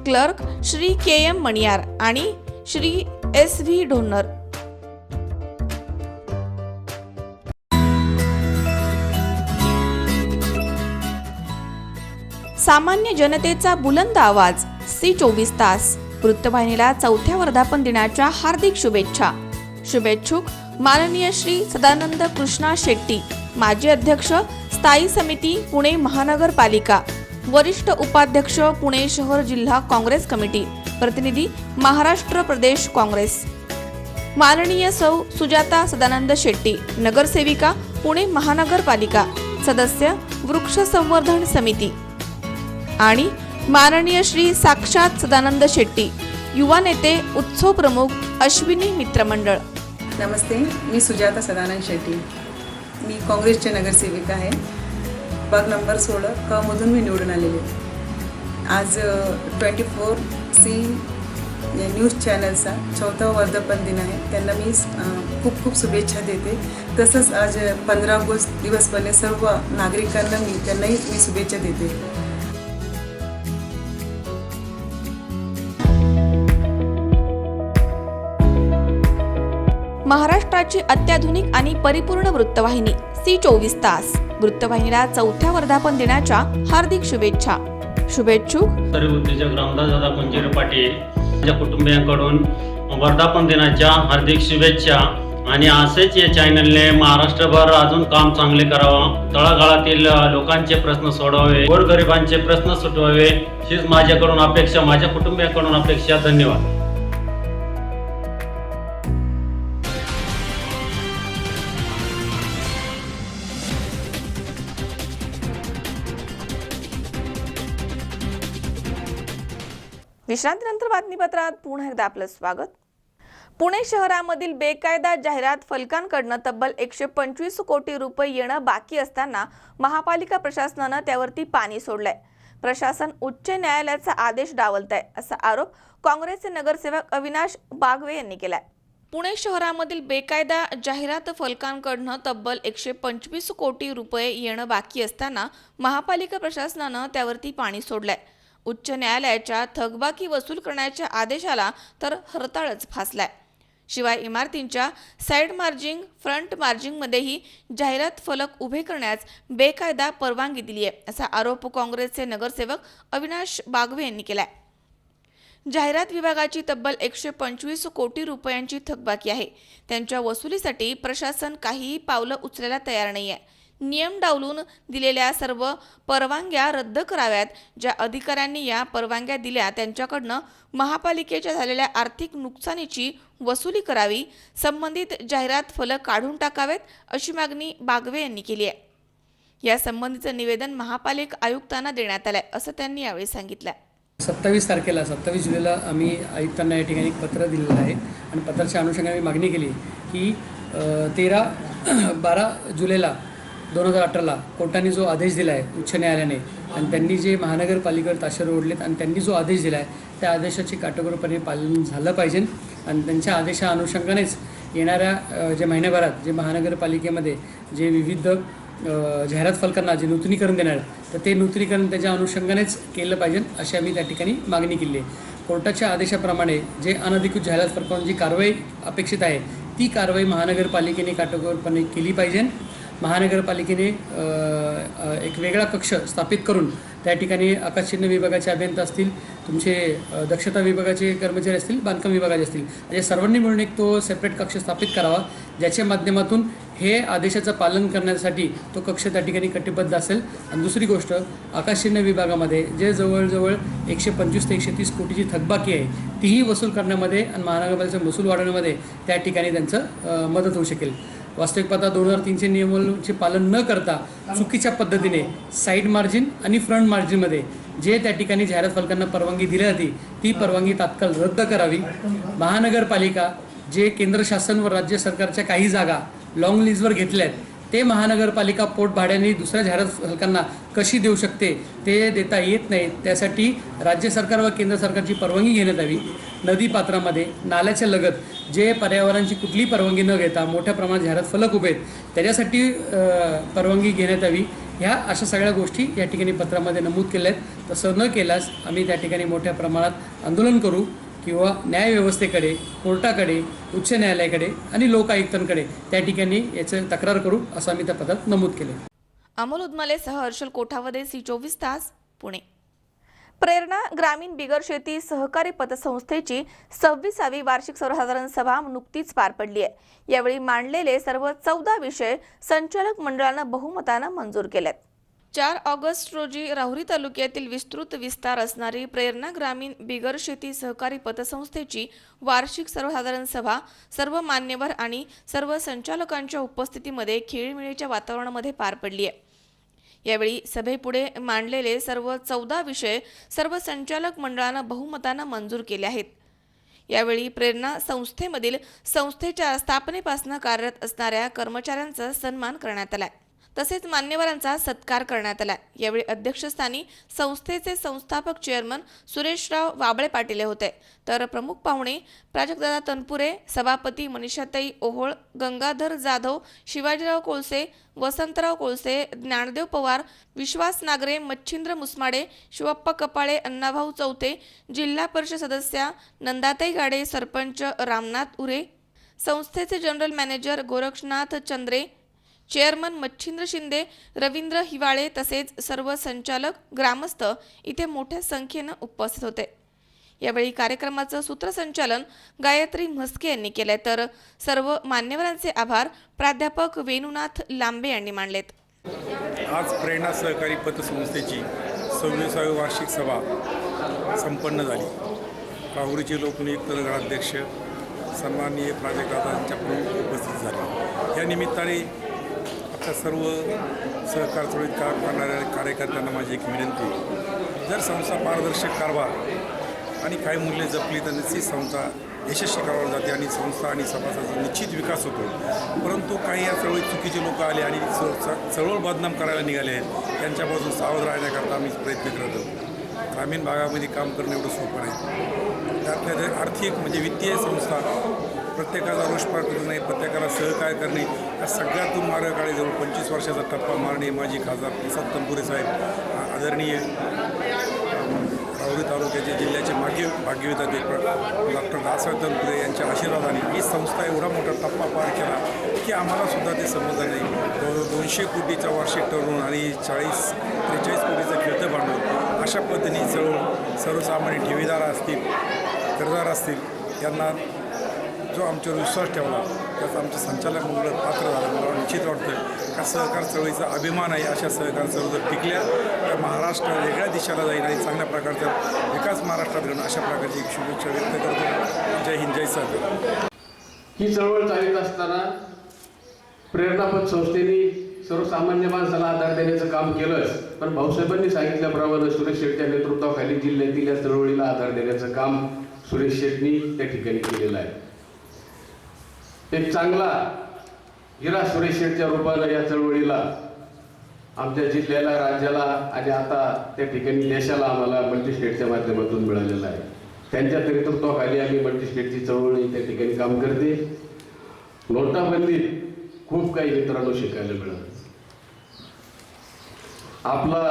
clerk Shri KM Maniyar आणि श्री SV ढोन्नर. सामान्य जनतेचा बुलंद आवाज सी24 तास. वृत्तवाहिनीला 4थ्या वर्धापन दिनाच्या हार्दिक शुभेच्छा. शुभेच्छुक माननीय श्री सदानंद कृष्णा शेट्टी, माजी अध्यक्ष स्थायी समिती पुणे महानगरपालिका, वरिष्ठ उपाध्यक्ष पुणे शहर जिल्हा काँग्रेस कमिटी, प्रतिनिधी महाराष्ट्र प्रदेश काँग्रेस. माननीय सौ सुजाता सदानंद शेट्टी, नगरसेविका पुणे महानगरपालिका, सदस्य वृक्ष संवर्धन समिती. आणि माननीय श्री साक्षात सदानंद शेट्टी, युवा नेते, उत्सव प्रमुख, अश्विनी मित्रमंडळ. नमस्ते, मी सुजाता सदानंद शेट्टी. मी काँग्रेसचे नगरसेविका आहे. प्रभाग नंबर 16 क मधून मी निवडून आलेले. आज 24C न्यूज चॅनलचा 4था वर्धापन दिन आहे. त्यांना मी खूप खूप शुभेच्छा देते. तसंच आज 15 ऑगस्ट दिवसपणे सर्व नागरिकांना त्यांनाही मी शुभेच्छा देते. महाराष्ट्राची अत्याधुनिक आणि परिपूर्ण वृत्तवाहिनी सी24 तास. वृत्तवाहिनीला 4थ्या वर्धापन दिनाच्या हार्दिक शुभेच्छा. शुभेच्छुक सर्व उद्योजक रामदासदादा कुंजीर पाटील, माझ्या कुटुंबियांकडून वर्धापन दिनाच्या हार्दिक शुभेच्छा. आणि असेच या चॅनलने महाराष्ट्रभर अजून काम चांगले करावं, तळागाळातील लोकांचे प्रश्न सोडवावे, गोरगरिबांचे प्रश्न सुटवावे, हीच माझ्याकडून अपेक्षा, माझ्या कुटुंबियाकडून अपेक्षा. धन्यवाद. विश्रांतीनंतर बातमीपत्रात पुन्हा एकदा आपलं स्वागत. पुणे शहरामधील बेकायदा जाहिरात फलकांकडनं तब्बल 125 कोटी रुपये येणं बाकी असताना महापालिका प्रशासनानं त्यावरती पाणी सोडलंय. प्रशासन उच्च न्यायालयाचा आदेश डावलतंय असा आरोप काँग्रेसचे नगरसेवक अविनाश बागवे यांनी केलाय. पुणे शहरामधील बेकायदा जाहिरात फलकांकडनं तब्बल 125 कोटी रुपये येणं बाकी असताना महापालिका प्रशासनानं त्यावरती पाणी सोडलंय. उच्च न्यायालयाच्या थकबाकी वसूल करण्याच्या आदेशाला तर हरताळच फासलाय. शिवाय इमारतींच्या साईड मार्जिंग, फ्रंट मार्जिंगमध्येही जाहिरात फलक उभे करण्यास बेकायदा परवानगी दिली आहे असा आरोप काँग्रेसचे नगरसेवक अविनाश बागवे यांनी केलाय. जाहिरात विभागाची तब्बल 125 कोटी रुपयांची थकबाकी आहे. त्यांच्या वसुलीसाठी प्रशासन काहीही पावलं उचलायला तयार नाहीये. नियम डावलून दिलेल्या सर्व परवानग्या रद्द कराव्यात. ज्या अधिकाऱ्यांनी या परवानग्या दिल्या त्यांच्याकडनं महापालिकेच्या झालेल्या आर्थिक नुकसानीची वसुली करावी. संबंधित जाहिरात फलक काढून टाकावेत अशी मागणी बागवे यांनी केली आहे. या संबंधीचं निवेदन महापालिका आयुक्तांना देण्यात आलंय असं त्यांनी यावेळी सांगितलं. 27 जुलैला आम्ही आयुक्तांना या ठिकाणी एक पत्र दिलेलं आहे आणि पत्राच्या अनुषंगाने मागणी केली की 12 जुलैला 2018ला कोर्टाने जो आदेश दिला आहे उच्च न्यायालयाने आणि त्यांनी जे महानगरपालिकेवर ताशेरे ओढलेत आणि त्यांनी जो आदेश दिला आहे त्या आदेशाचे काटेकोरपणे पालन झालं पाहिजे आणि त्यांच्या आदेशा अनुषंगानेच येणाऱ्या जे महिन्याभरात जे महानगरपालिकेमध्ये जे विविध जाहिरात फलकांना जे नूतनीकरण देणार तर ते नूतनीकरण त्याच्या अनुषंगानेच केलं पाहिजे अशी आम्ही त्या ठिकाणी मागणी केली आहे. कोर्टाच्या आदेशाप्रमाणे जे अनधिकृत जाहिरात फलकांवर जी कारवाई अपेक्षित आहे ती कारवाई महानगरपालिकेने काटेकोरपणे केली पाहिजे. महानगरपालिकेने एक वेगळा कक्ष स्थापित करून त्या ठिकाणी आकाशचिन्ह विभागाचे अभियंता असतील, तुमचे दक्षता विभागाचे कर्मचारी असतील, बांधकाम विभागाचे असतील, अशा सर्वांनी मिळून एक तो सेपरेट कक्ष स्थापित करावा ज्याच्या माध्यमातून हे आदेशाचं पालन करण्यासाठी तो कक्ष त्या ठिकाणी कटिबद्ध असेल. आणि दुसरी गोष्ट, आकाशचिन्ह विभागामध्ये जे जवळजवळ 125 ते 130 कोटीची थकबाकी आहे तीही वसूल करण्यामध्ये आणि महानगरपालिकेचा महसूल वाढवण्यामध्ये त्या ठिकाणी त्यांचं मदत होऊ शकेल. वास्तविक पाहता 2003चे नियमावलीचे पालन न करता चुकीच्या पद्धतीने साईड मार्जिन आणि फ्रंट मार्जिनमध्ये जे त्या ठिकाणी जाहिरात फलकांना परवानगी दिली जाते ती परवानगी तात्काळ रद्द करावी. महानगरपालिका जे केंद्र शासन व राज्य सरकारच्या काही जागा लॉंग लीजवर घेतल्या आहेत ते महानगरपालिका पोट भाड्याने दुसऱ्या जाहिरात फलकांना कशी देऊ शकते ते देता येत नाही. त्यासाठी राज्य सरकार व केंद्र सरकारची परवानगी घेण्यात यावी. नदीपात्रामध्ये नाल्याच्या लगत जे पर्यावरणाची कुठलीही परवानगी न घेता मोठ्या प्रमाणात जाहिरात फलक उभे आहेत त्याच्यासाठी परवानगी घेण्यात यावी. ह्या अशा सगळ्या गोष्टी या ठिकाणी पत्रामध्ये नमूद केल्या आहेत. तसं न केल्यास आम्ही त्या ठिकाणी मोठ्या प्रमाणात आंदोलन करू किंवा न्यायव्यवस्थेकडे, कोर्टाकडे, उच्च न्यायालयाकडे आणि लोकायुक्तांकडे त्या ठिकाणी याचं तक्रार करू असं आम्ही त्या पत्रात नमूद केले. अमोल उदमालेसह हर्षल कोठावदे, C24 तास, पुणे. प्रेरणा ग्रामीण बिगर शेती सहकारी पतसंस्थेची 26वी वार्षिक सर्वसाधारण सभा नुकतीच पार पडली आहे. यावेळी मांडलेले सर्व 14 विषय संचालक मंडळानं बहुमतानं मंजूर केलेत. 4 ऑगस्ट रोजी राहुरी तालुक्यातील विस्तृत विस्तार असणारी प्रेरणा ग्रामीण बिगर शेती सहकारी पतसंस्थेची वार्षिक सर्वसाधारण सभा सर्व मान्यवर आणि सर्व संचालकांच्या उपस्थितीमध्ये खेळीमेळीच्या वातावरणामध्ये पार पडली आहे. यावेळी सभेपुढे मांडलेले सर्व 14 विषय सर्व संचालक मंडळानं बहुमतानं मंजूर केले आहेत. यावेळी प्रेरणा संस्थेमधील संस्थेच्या स्थापनेपासून कार्यरत असणाऱ्या कर्मचाऱ्यांचा सन्मान करण्यात आला. तसेच मान्यवरांचा सत्कार करण्यात आला. यावेळी अध्यक्षस्थानी संस्थेचे संस्थापक चेअरमन सुरेशराव वाबळे पाटील होते, तर प्रमुख पाहुणे प्राजक्तदादा तनपुरे, सभापती मनीषाताई ओहोळ, गंगाधर जाधव, शिवाजीराव कोळसे, वसंतराव कोळसे, ज्ञानदेव पवार, विश्वास नागरे, मच्छिंद्र मुसमाडे, शिवप्पा कपाळे, अण्णाभाऊ चौथे, जिल्हा परिषद सदस्या नंदाताई गाडे, सरपंच रामनाथ उरे, संस्थेचे general manager Gorakshnath Chandre, chairman Machhindra Shinde, Ravindra Hiwale तसेच सर्व संचालक, ग्रामस्थ इथे मोठ्या संख्येनं उपस्थित होते. यावेळी कार्यक्रमाचं सूत्रसंचालन गायत्री म्हस्के यांनी केले, तर सर्व मान्यवरांचे आभार प्राध्यापक वेणुनाथ लांबे यांनी मानलेत. आज प्रेरणा सहकारी पतसंस्थेची 26वी वार्षिक सभा संपन्न झाली. राहुरीचे लोकनियुक्त नगराध्यक्ष सन्माननीय प्राजक्तांच्या प्रमुख उपस्थित झाले. या निमित्ताने आपल्या सर्व सहकार चळवळीत काम करणाऱ्या कार्यकर्त्यांना माझी एक विनंती, जर संस्था पारदर्शक कारभार आणि काही मूल्ये जपली तर निश्चित संस्था यशस्वी कारभार जाते आणि संस्था आणि सभासदांचा निश्चित विकास होतो. परंतु काही या चळवळीत चुकीचे लोक आले आणि चळवळ बदनाम करायला निघाले आहेत, त्यांच्यापासून सावध राहण्याकरता आम्ही प्रयत्न करत आहोत. ग्रामीण भागामध्ये काम करणं एवढं सोपं नाही. त्यातल्या आर्थिक म्हणजे वित्तीय संस्था प्रत्येकाचा रोषपार करू नये, प्रत्येकाला सहकार्य करणे, या सगळ्यातून मार्ग काढे. जवळ 25 वर्षाचा टप्पा मारणे माजी खासदार प्रसाद तनपुरे साहेब, आदरणीय राहुरी तालुक्याचे जिल्ह्याचे माजी भाग्यविधाते डॉक्टर दासाहेब तनपुरे यांच्या आशीर्वादाने ही संस्था एवढा मोठा टप्पा पार केला की आम्हालासुद्धा ते समजलं नाही. 200 कोटीचा वार्षिक टर्नओव्हर आणि 43 कोटीचं खेळतं भांडवल, अशा पद्धतीने सर्वसामान्य ठेवीदार असतील, कर्जदार असतील, यांना जो आमच्यावर विश्वास ठेवला त्याचा आमच्या संचालक मंडळ पात्र झालं. मला निश्चित वाटतं का सहकार चळवळीचा अभिमान आहे. अशा सहकार चळवळी जर टिकल्या तर महाराष्ट्र वेगळ्या दिशेला जाईल आणि चांगल्या प्रकारचा विकास महाराष्ट्रात घडणं, अशा प्रकारची एक शुभेच्छा व्यक्त करतो. जय हिंद, जय सहकार. ही चळवळ चालत असताना प्रेरणापत संस्थेने सर्वसामान्य माणसाला आधार देण्याचं काम केलंच, पण भाऊसाहेबांनी सांगितल्याप्रमाणे सुरेश शेट्टीच्या नेतृत्वाखाली जिल्ह्यातील या चळवळीला आधार देण्याचं काम सुरेश शेट्टी त्या ठिकाणी केलेलं आहे. एक चांगला हिरा सुरेश शेट्टीच्या रूपानं या चळवळीला आमच्या जिल्ह्याला, राज्याला आणि आता त्या ठिकाणी देशाला आम्हाला मल्टीस्टेटच्या माध्यमातून मिळालेला आहे. त्यांच्या नेतृत्वाखाली आम्ही मल्टीस्टेटची चळवळी त्या ठिकाणी काम करते. नोटाबंदीत खूप काही मित्रांनो शिकायला मिळालं. आपला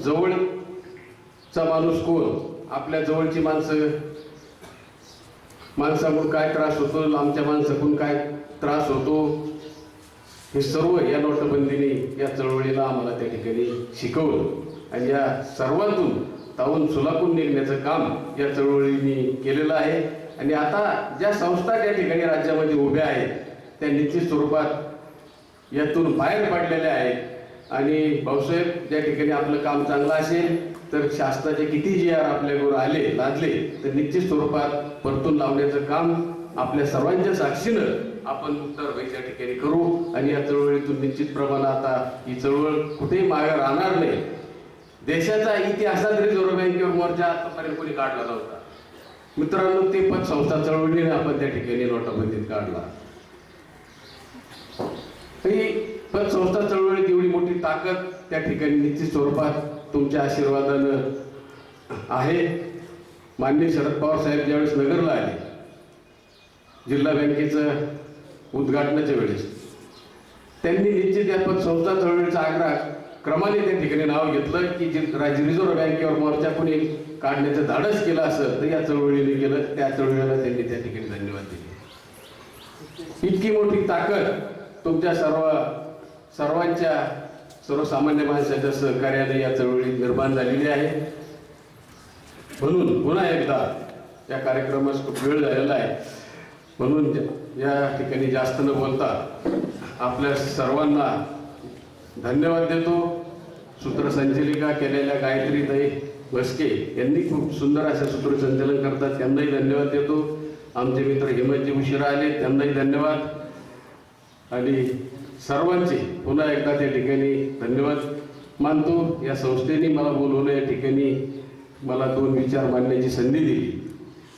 जवळचा माणूस कोण, आपल्या जवळची माणसाकडून काय त्रास होतो, आमच्या माणसाकडून काय त्रास होतो, हे सर्व या नोटबंदीने या चळवळीला आम्हाला त्या ठिकाणी शिकवलं आणि या सर्वातून तावून सुलाखून निघण्याचं काम या चळवळीने केलेलं आहे. आणि आता ज्या संस्था त्या ठिकाणी राज्यामध्ये उभ्या आहेत त्या निश्चित स्वरूपात यातून बाहेर पडलेल्या आहेत आणि भाऊसाहेब ज्या ठिकाणी आपलं काम चांगलं असेल तर शासनाचे किती जी आर आपल्याकडून लादले तर निश्चित स्वरूपात परतून लावण्याचं काम आपल्या सर्वांच्या साक्षीनं आपण उत्तर त्या ठिकाणी करू आणि या चळवळीतून निश्चित प्रमाणात आता ही चळवळ कुठेही मागे राहणार नाही. देशाचा इतिहासात रिझर्व्ह बँकेवर मोर्चा आतापर्यंत कोणी काढला नव्हता मित्रांनो. ते पतसंस्था चळवळीने आपण त्या ठिकाणी नोटाबंदीत काढला. ही पतसंस्था चळवळीत एवढी मोठी ताकद त्या ठिकाणी निश्चित स्वरूपात तुमच्या आशीर्वादानं आहे. माननीय शरद पवार साहेब ज्यावेळेस नगरला आले जिल्हा बँकेचं उद्घाटनाच्या वेळेस त्यांनी निश्चित या पतसंस्था चळवळीचा आग्रह क्रमाने त्या ठिकाणी नाव घेतलं की रिझर्व्ह बँकेवर मोर्चा कोणी काढण्याचं धाडस केलं असेल तर या चळवळीने केलं. त्या चळवळीला त्यांनी त्या ठिकाणी धन्यवाद दिले. इतकी मोठी ताकद तुमच्या सर्वांच्या सर्वसामान्य माणसाच्या सहकार्याने या चळवळीत निर्माण झालेली आहे. म्हणून पुन्हा एकदा या कार्यक्रमास खूप वेळ झालेला आहे म्हणून या ठिकाणी जास्त न बोलता आपल्या सर्वांना धन्यवाद देतो. सूत्रसंचालिका केलेल्या गायत्रीताई म्हस्के यांनी खूप सुंदर असं सूत्रसंचालन करतात, त्यांनाही धन्यवाद देतो. आमचे मित्र हेमंतजी उशिरा आले त्यांनाही धन्यवाद आणि सर्वांचे पुन्हा एकदा त्या ठिकाणी धन्यवाद मानतो. या संस्थेने मला बोलवलं, या ठिकाणी मला 2 विचार मांडण्याची संधी दिली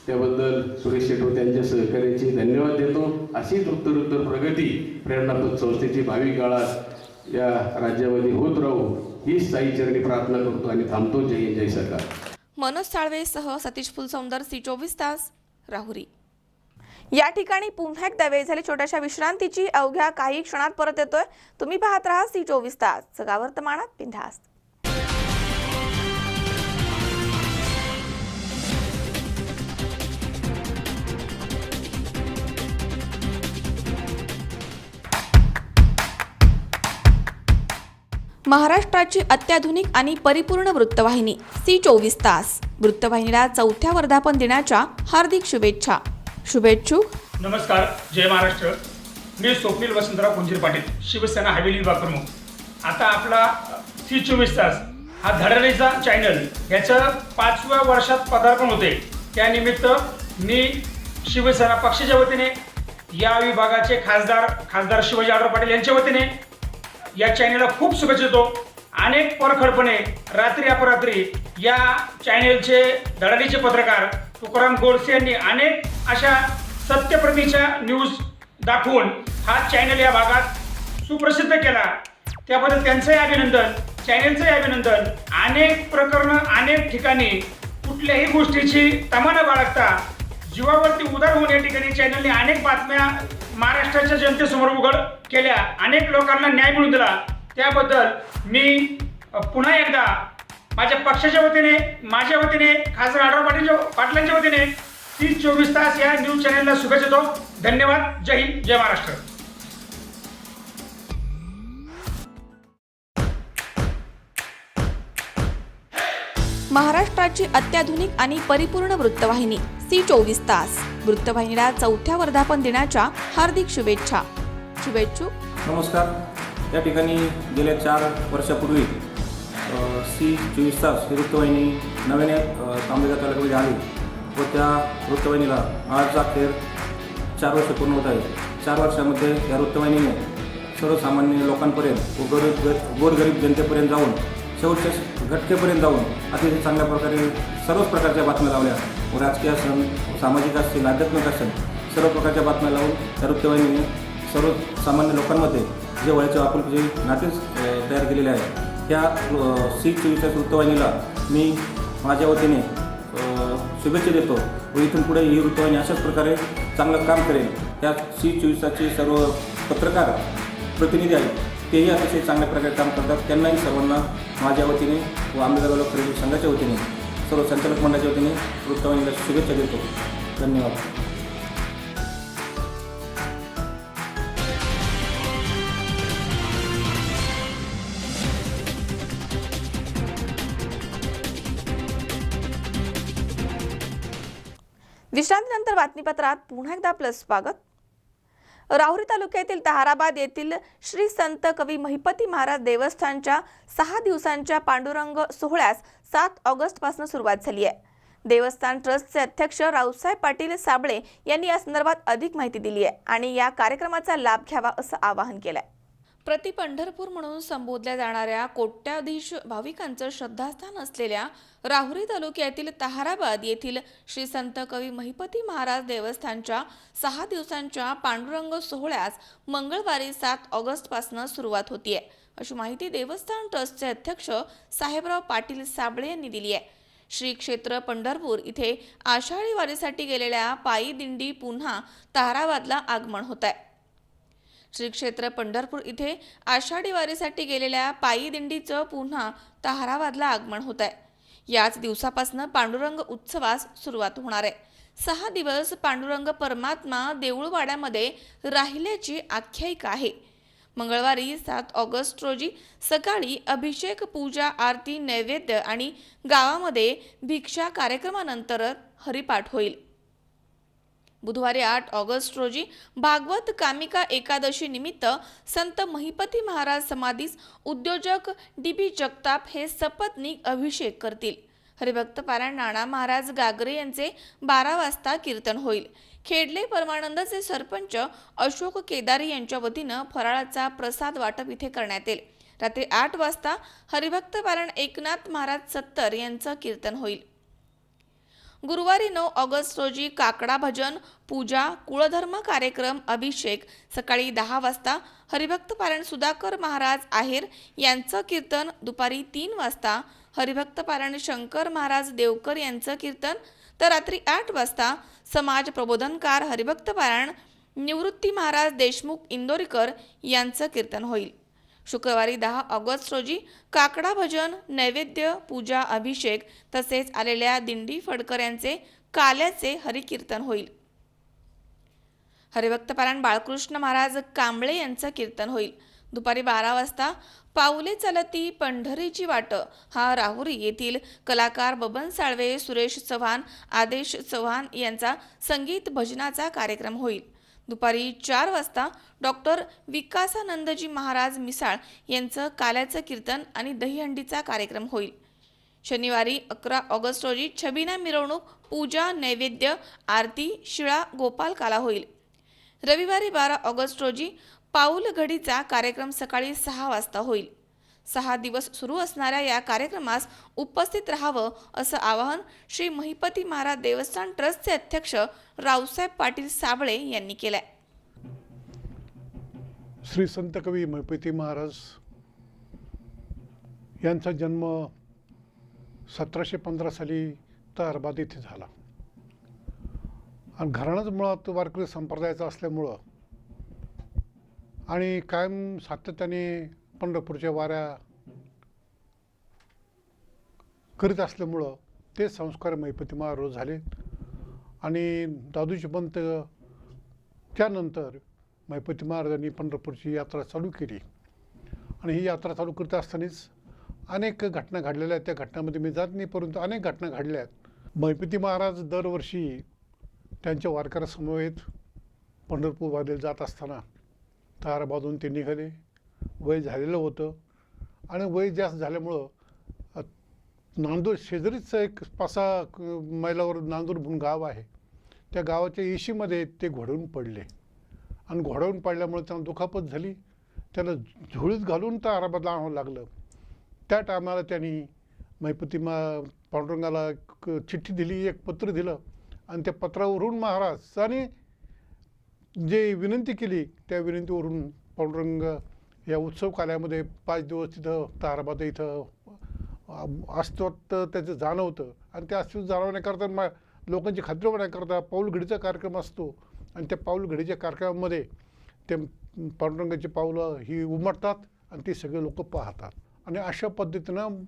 त्याबद्दल सुरेश शेट्टी त्यांच्या सहकार्याची धन्यवाद देतो. अशीच उत्तरोत्तर प्रगती प्रेरणापत संस्थेची भावी काळात या राज्यामध्ये होत राहू हीच साईचरणी प्रार्थना करतो आणि थांबतो. जय हिंद, जय सरकार. मनोज साळवेसह सतीश फुलसौंदर, C24 तास, राहुरी. या ठिकाणी पुन्हा एकदा वेळ झाली छोट्याशा विश्रांतीची. अवघ्या काही क्षणात परत येतोय. तुम्ही पाहत राहा C24 तास, सगळा वर्तमानात बिनधास्त. महाराष्ट्राची अत्याधुनिक आणि परिपूर्ण वृत्तवाहिनी C24 तास. वृत्तवाहिनीला 4थ्या वर्धापन दिनाच्या हार्दिक शुभेच्छा. शुभेच्छुक. नमस्कार, जय महाराष्ट्र. मी स्वप्नील वसंतराव कुंजीर पाटील, शिवसेना हवेली विभाग प्रमुख. आता आपला C24 तास हा धडाडीचा चॅनल याचं 5व्या वर्षात पदार्पण होते. त्यानिमित्त मी शिवसेना पक्षाच्या वतीने या विभागाचे खासदार शिवाजी आढराव पाटील यांच्या वतीने या चॅनेलला खूप शुभेच्छा देतो. अनेक परखडपणे रात्री अपरात्री या चॅनेलचे धडाडीचे पत्रकार तुकाराम गोडसे यांनी अनेक अशा सत्यप्रतीच्या न्यूज दाखवून हा चॅनल या भागात सुप्रसिद्ध केला. त्याबद्दल त्यांचंही अभिनंदन, चॅनेलचंही अभिनंदन. अनेक प्रकरणं अनेक ठिकाणी कुठल्याही गोष्टीची तमा न बाळगता जीवावरती उदार होऊन या ठिकाणी चॅनलने अनेक बातम्या महाराष्ट्राच्या जनतेसमोर उघड केल्या, अनेक लोकांना न्याय मिळवून दिला. त्याबद्दल मी पुन्हा एकदा माझ्या पक्षाच्या वतीने, माझ्या वतीने, खासदार आढराव पाटलांच्या वतीने C24 तास या न्यूज चॅनलला शुभेच्छा देतो. धन्यवाद. जय हिंद, जय महाराष्ट्र. महाराष्ट्राची अत्याधुनिक आणि परिपूर्ण वृत्तवाहिनी C24 तास. वृत्तवाहिनीला 4थ्या वर्धापन दिनाच्या हार्दिक शुभेच्छा. शुभेच्छुक. नमस्कार. या ठिकाणी गेल्या 4 वर्षापूर्वी C24 तास ही वृत्तवाहिनी नव्याने तांबेगाव तालुक्यामध्ये आली व त्या वृत्तवाहिनीला आज अखेर 4 वर्ष पूर्ण होत आहे. 4 वर्षामध्ये या वृत्तवाहिनीने सर्वसामान्य लोकांपर्यंत व गोरगरीब जनतेपर्यंत जाऊन शेवटच्या घटकेपर्यंत जाऊन अतिशय चांगल्या प्रकारे सर्वच प्रकारच्या बातम्या लावल्या व राजकीय असेल, सामाजिक असेल, आध्यात्मिक असेल, सर्व प्रकारच्या बातम्या लावून त्या वृत्तवाहिनीने सर्वसामान्य लोकांमध्ये जे वयाच्या आपुलकीचे नातेच तयार केलेले आहे. त्या C24 वृत्तवाहिनीला मी माझ्या वतीने शुभेच्छा देतो व इथून पुढे ही वृत्तवाहिनी अशाच प्रकारे चांगलं काम करेल. त्या C24 सर्व पत्रकार प्रतिनिधी आहेत, तेही अतिशय चांगल्या प्रकारे काम करतात. त्यांनाही सर्वांना माझ्या वतीने व आंबेगाव खरेदी संघाच्या वतीने, सर्व संचालक मंडळाच्या वतीने वृत्तवाहिनीला शुभेच्छा देतो. धन्यवाद. विश्रांतीनंतर बातमीपत्रात पुन्हा एकदा प्लस स्वागत. राहुरी तालुक्यातील ताहराबाद येथील श्री संत कवी महिपती महाराज देवस्थानच्या 6 दिवसांच्या पांडुरंग सोहळ्यास 7 ऑगस्ट पासून सुरुवात झाली आहे. देवस्थान ट्रस्टचे अध्यक्ष रावसाहेब पाटील साबळे यांनी या संदर्भात अधिक माहिती दिली आहे आणि या कार्यक्रमाचा लाभ घ्यावा असं आवाहन केलंय. प्रति पंढरपूर म्हणून संबोधल्या जाणाऱ्या कोट्याधीश भाविकांचं श्रद्धास्थान असलेल्या राहुरी तालुक्यातील ताहराबाद येथील श्री संत कवी महिपती महाराज देवस्थानच्या 6 दिवसांच्या पांडुरंग सोहळ्यास मंगळवारी 7 ऑगस्ट पासून सुरुवात होतीये, अशी माहिती देवस्थान ट्रस्टचे अध्यक्ष साहेबराव पाटील साबळे यांनी दिली आहे. श्री क्षेत्र पंढरपूर इथे आषाढी वारीसाठी गेलेल्या पायी दिंडी पुन्हा ताहराबादला आगमन होत आहे. श्री क्षेत्र पंढरपूर इथे आषाढी वारीसाठी गेलेल्या पायी दिंडीचं पुन्हा ताहराबादला आगमन होत आहे. याच दिवसापासून पांडुरंग उत्सवास सुरुवात होणार आहे. 6 दिवस पांडुरंग परमात्मा देऊळवाड्यामध्ये राहिल्याची आख्यायिका आहे. मंगळवारी 7 ऑगस्ट रोजी सकाळी अभिषेक, पूजा, आरती, नैवेद्य आणि गावामध्ये भिक्षा कार्यक्रमानंतर हरिपाठ होईल. बुधवारी 8 ऑगस्ट रोजी भागवत कामिका एकादशी निमित्त संत महिपती महाराज समाधीस उद्योजक DB जगताप हे सपत्नीक अभिषेक करतील. हरिभक्त पारायण नाना महाराज गागरे यांचे 12 वाजता कीर्तन होईल. खेडले परमानंदचे सरपंच अशोक केदारी यांच्या वतीनं फराळाचा प्रसाद वाटप इथे करण्यात येईल. रात्री 8 वाजता हरिभक्त पारायण एकनाथ महाराज सत्तर यांचं कीर्तन होईल. गुरुवारी 9 ऑगस्ट रोजी काकडा भजन, पूजा, कुळधर्म कार्यक्रम, अभिषेक सकाळी 10 वाजता हरिभक्त पारायण सुधाकर महाराज आहेर यांचं कीर्तन. दुपारी 3 वाजता हरिभक्त पारायण शंकर महाराज देवकर यांचं कीर्तन. तर रात्री 8 वाजता समाज प्रबोधनकार हरिभक्त पारायण निवृत्ती महाराज देशमुख इंदोरीकर यांचं कीर्तन होईल. शुक्रवारी 10 ऑगस्ट रोजी काकडा भजन, नैवेद्य, पूजा, अभिषेक तसेच आलेल्या दिंडी फडकर यांचे काल्याचे हरिकीर्तन होईल. हरिभक्त पारायण बाळकृष्ण महाराज कांबळे यांचं कीर्तन होईल. दुपारी 12 वाजता पाऊले चलती पंढरीची वाट हा राहुरी येथील कलाकार बबन साळवे, सुरेश चव्हाण, आदेश चव्हाण यांचा संगीत भजनाचा कार्यक्रम होईल. दुपारी 4 वाजता डॉक्टर विकासानंदजी महाराज मिसाळ यांचं काल्याचं कीर्तन आणि दहीहंडीचा कार्यक्रम होईल. शनिवारी 11 ऑगस्ट रोजी छबिना मिरवणूक, पूजा, नैवेद्य, आरती, शिळा, गोपालकाला होईल. रविवारी 12 ऑगस्ट रोजी पाऊल घडीचा कार्यक्रम सकाळी 6 वाजता होईल. 6 दिवस सुरू असणाऱ्या या कार्यक्रमास उपस्थित राहावं असं आवाहन श्री महिपती महाराज देवस्थान ट्रस्टचे अध्यक्ष रावसाहेब पाटील साबळे यांनी केलंय. श्री संत कवी महिपती महाराज यांचा जन्म 1715 साली ताहराबाद येथे झाला आणि घराणंच मुळात वारकरी संप्रदायाचा असल्यामुळं आणि कायम सातत्याने पंढरपूरच्या वाऱ्या करीत असल्यामुळं ते संस्कार महिपती महाराज झाले आणि दादूजी पंत त्यानंतर महिपती महाराजांनी पंढरपूरची यात्रा चालू केली आणि ही यात्रा चालू करत असतानाच अनेक घटना घडलेल्या आहेत. त्या घटनांमध्ये मी जात नाही, परंतु अनेक घटना घडल्या आहेत. महिपती महाराज दरवर्षी त्यांच्या वारकऱ्यासमवेत पंढरपूरमध्ये जात असताना ताहराबादहून ते निघाले. वय झालेलं होतं आणि वय जास्त झाल्यामुळं नांदूर शेजारीच एक 5-6 मैलावर नांदूर म्हणून गाव आहे. त्या गावाच्या येशीमध्ये ते घोडवून पडले आणि घोडवून पडल्यामुळे त्यांना दुखापत झाली. त्याला झोळीत घालून ताहराबादला आणावं लागलं. त्या टायमाला त्यांनी महिपती पांडुरंगाला चिठ्ठी दिली, एक पत्र दिलं आणि त्या पत्रावरून महाराजांनी जे विनंती केली त्या विनंतीवरून पांडुरंग या उत्सव काल्यामध्ये 5 दिवस तिथं ताहराबाद इथं अस्तित्व त्याचं जाणवतं आणि त्या अस्तित्व जाणवण्याकरता लोकांची खात्री होण्याकरता पाऊल घडीचा कार्यक्रम असतो आणि त्या पाऊल घडीच्या कार्यक्रमामध्ये ते पांडुरंगाची पावलं ही उमटतात आणि ती सगळे लोक पाहतात आणि अशा पद्धतीनं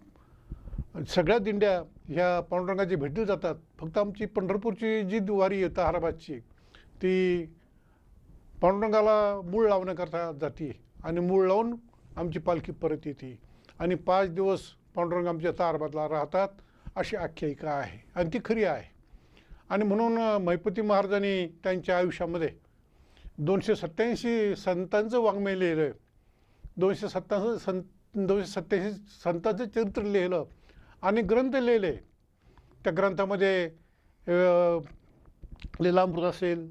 सगळ्या दिंड्या ह्या पांडुरंगाची भेटली जातात. फक्त आमची पंढरपूरची जी वारी आहे ताहराबादची ती पांडुरंगाला मूळ लावण्याकरता जाते आणि मूळ लावून आमची पालखी परत येते आणि 5 दिवस पांडुरंग आमच्या ताहराबादला राहतात अशी आख्यायिका आहे आणि ती खरी आहे. आणि म्हणून महिपती महाराजांनी त्यांच्या आयुष्यामध्ये 287 संतांचं वाङ्मय लिहिलं आहे. 287 संतांचं चरित्र लिहिलं आणि ग्रंथ लिहिले. त्या ग्रंथामध्ये लीलामृत असेल,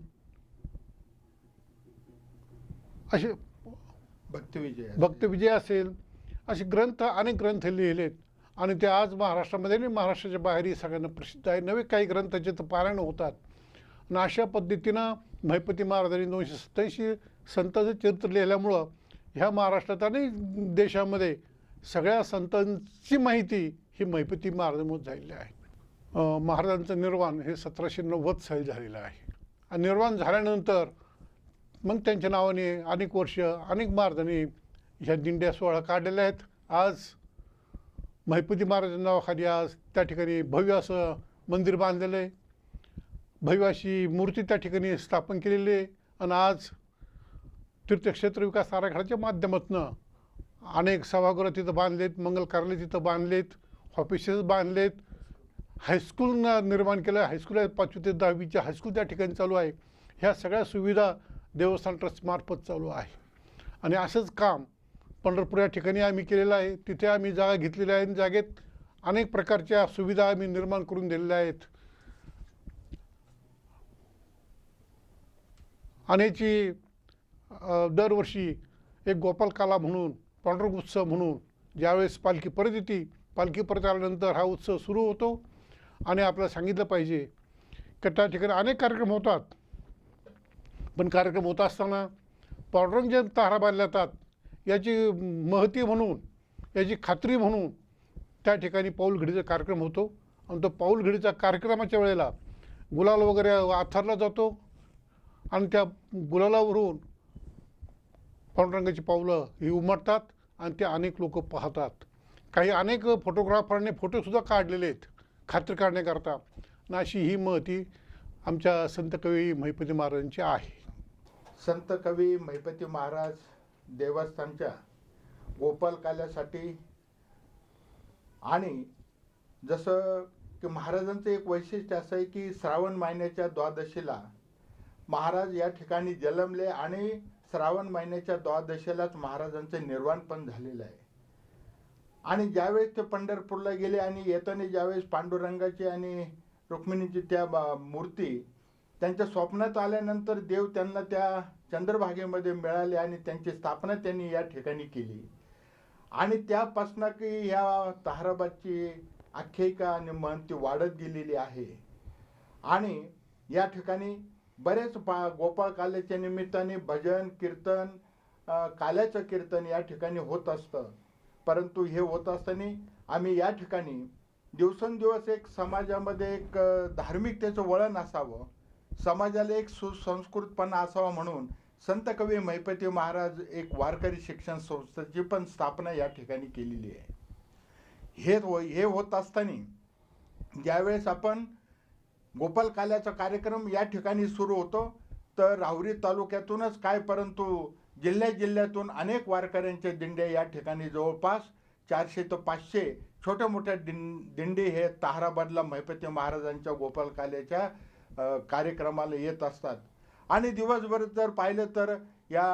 असे भक्तविजय असेल, असे ग्रंथ अनेक ग्रंथ लिहिलेत आणि ते आज महाराष्ट्रामध्ये आणि महाराष्ट्राच्या बाहेरही सगळ्यांना प्रसिद्ध आहे. नवे काही ग्रंथाचे तर पारायण होतात आणि अशा पद्धतीनं महिपती महाराजांनी 287 संतांचं चरित्र लिहिल्यामुळं ह्या महाराष्ट्रात आणि देशामध्ये सगळ्या संतांची माहिती ही महिपती महाराजांमुळे झालेली आहे. महाराजांचं निर्वाण हे 1790 साली झालेलं आहे आणि निर्वाण झाल्यानंतर मग त्यांच्या नावाने अनेक वर्ष अनेक महाराजांनी ह्या दिंड्या सोहळा काढलेल्या आहेत. आज महिपती महाराजांच्या नावाखाली आज त्या ठिकाणी भव्य असं मंदिर बांधलेलं आहे, भव्य अशी मूर्ती त्या ठिकाणी स्थापन केलेली आहे आणि आज तीर्थक्षेत्र विकास आराखड्याच्या माध्यमातून अनेक सभागृह तिथं बांधलेत, मंगल कार्यालय तिथं बांधलेत, ऑफिसेस बांधलेत, हायस्कूल निर्माण केलं. हायस्कूल आहे 5वी ते 10वीच्या हायस्कूल त्या ठिकाणी चालू आहे. ह्या सगळ्या सुविधा देवस्थान ट्रस्टमार्फत चालू आहे आणि असंच काम पंढरपूर या ठिकाणी आम्ही केलेलं आहे. तिथे आम्ही जागा घेतलेल्या आहे आणि जागेत अनेक प्रकारच्या सुविधा आम्ही निर्माण करून दिलेल्या आहेत. आणि याची दरवर्षी एक गोपालकाला म्हणून पांडुरंग उत्सव म्हणून ज्यावेळेस पालखी परत येते, पालखी परत आल्यानंतर हा उत्सव सुरू होतो आणि आपल्याला सांगितलं पाहिजे की त्या ठिकाणी अनेक कार्यक्रम होतात. पण कार्यक्रम होत असताना पांडुरंग जे ताहराबादला येतात याची महती म्हणून, याची खात्री म्हणून त्या ठिकाणी पाऊल घडीचा कार्यक्रम होतो आणि तो पाऊल घडीचा कार्यक्रमाच्या वेळेला गुलाल वगैरे आथरला जातो आणि त्या गुलालावरून पांडुरंगाची पावलं ही उमटतात आणि ते अनेक लोक पाहतात. काही अनेक फोटोग्राफरने फोटोसुद्धा काढलेले आहेत खात्री काढण्याकरता आणि अशी ही महती आमच्या संत कवी महिपती महाराजांची आहे. संत कवी महिपती महाराज देवस्थानच्या गोपालकाल्यासाठी आणि जसं की महाराजांचं एक वैशिष्ट्य असं आहे की श्रावण महिन्याच्या द्वादशीला महाराज या ठिकाणी जन्मले आणि श्रावण महिन्याच्या द्वादशीलाच महाराजांचं निर्वाण पण झालेलं आहे. आणि ज्यावेळेस ते पंढरपूरला गेले आणि येताना ज्यावेळेस पांडुरंगाची आणि रुक्मिणीची त्या मूर्ती त्यांच्या स्वप्नात आल्यानंतर देव त्यांना त्या चंद्रभागेमध्ये मिळाले आणि त्यांची स्थापना त्यांनी या ठिकाणी केली. आणि त्यापासून की ह्या ताहराबादची आख्यायिका आणि मन ती वाढत गेलेली आहे. आणि या ठिकाणी बरेच गोपाळ काल्याच्या निमित्ताने भजन कीर्तन काल्याचं कीर्तन या ठिकाणी होत असतं. परंतु हे होत असताना आम्ही या ठिकाणी दिवसेंदिवस एक समाजामध्ये एक धार्मिकतेचं वळण असावं, समाजाला एक सुसंस्कृतपणा असावा म्हणून संत कवी महिपती महाराज एक वारकरी शिक्षण संस्थेची पण स्थापना या ठिकाणी केलेली आहे. हे होत असताना ज्यावेळेस आपण गोपाल काल्याचा कार्यक्रम या ठिकाणी सुरू होतो तर राहुरी तालुक्यातूनच काय परंतु जिल्ह्यातून अनेक वारकऱ्यांच्या दिंड्या या ठिकाणी जवळपास 400 ते 500 छोट्या मोठ्या दिंडी हे ताहराबादला महिपती महाराजांच्या गोपाल काल्याच्या कार्यक्रमाला येत असतात. आणि दिवसभर जर पाहिलं तर या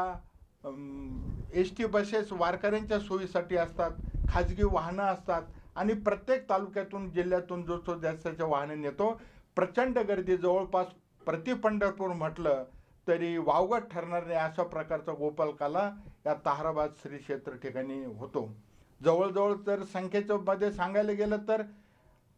ST बसेस वारकऱ्यांच्या सोयीसाठी असतात, खाजगी वाहनं असतात आणि प्रत्येक तालुक्यातून जिल्ह्यातून जो जास्तीच्या वाहनं नेतो. प्रचंड गर्दी, जवळपास प्रति पंढरपूर म्हटलं तरी वावगट ठरणार नाही अशा प्रकारचा गोपालकाला या ताहराबाद श्री क्षेत्र ठिकाणी होतो. जवळजवळ जर संख्येचं मध्ये सांगायला गेलं तर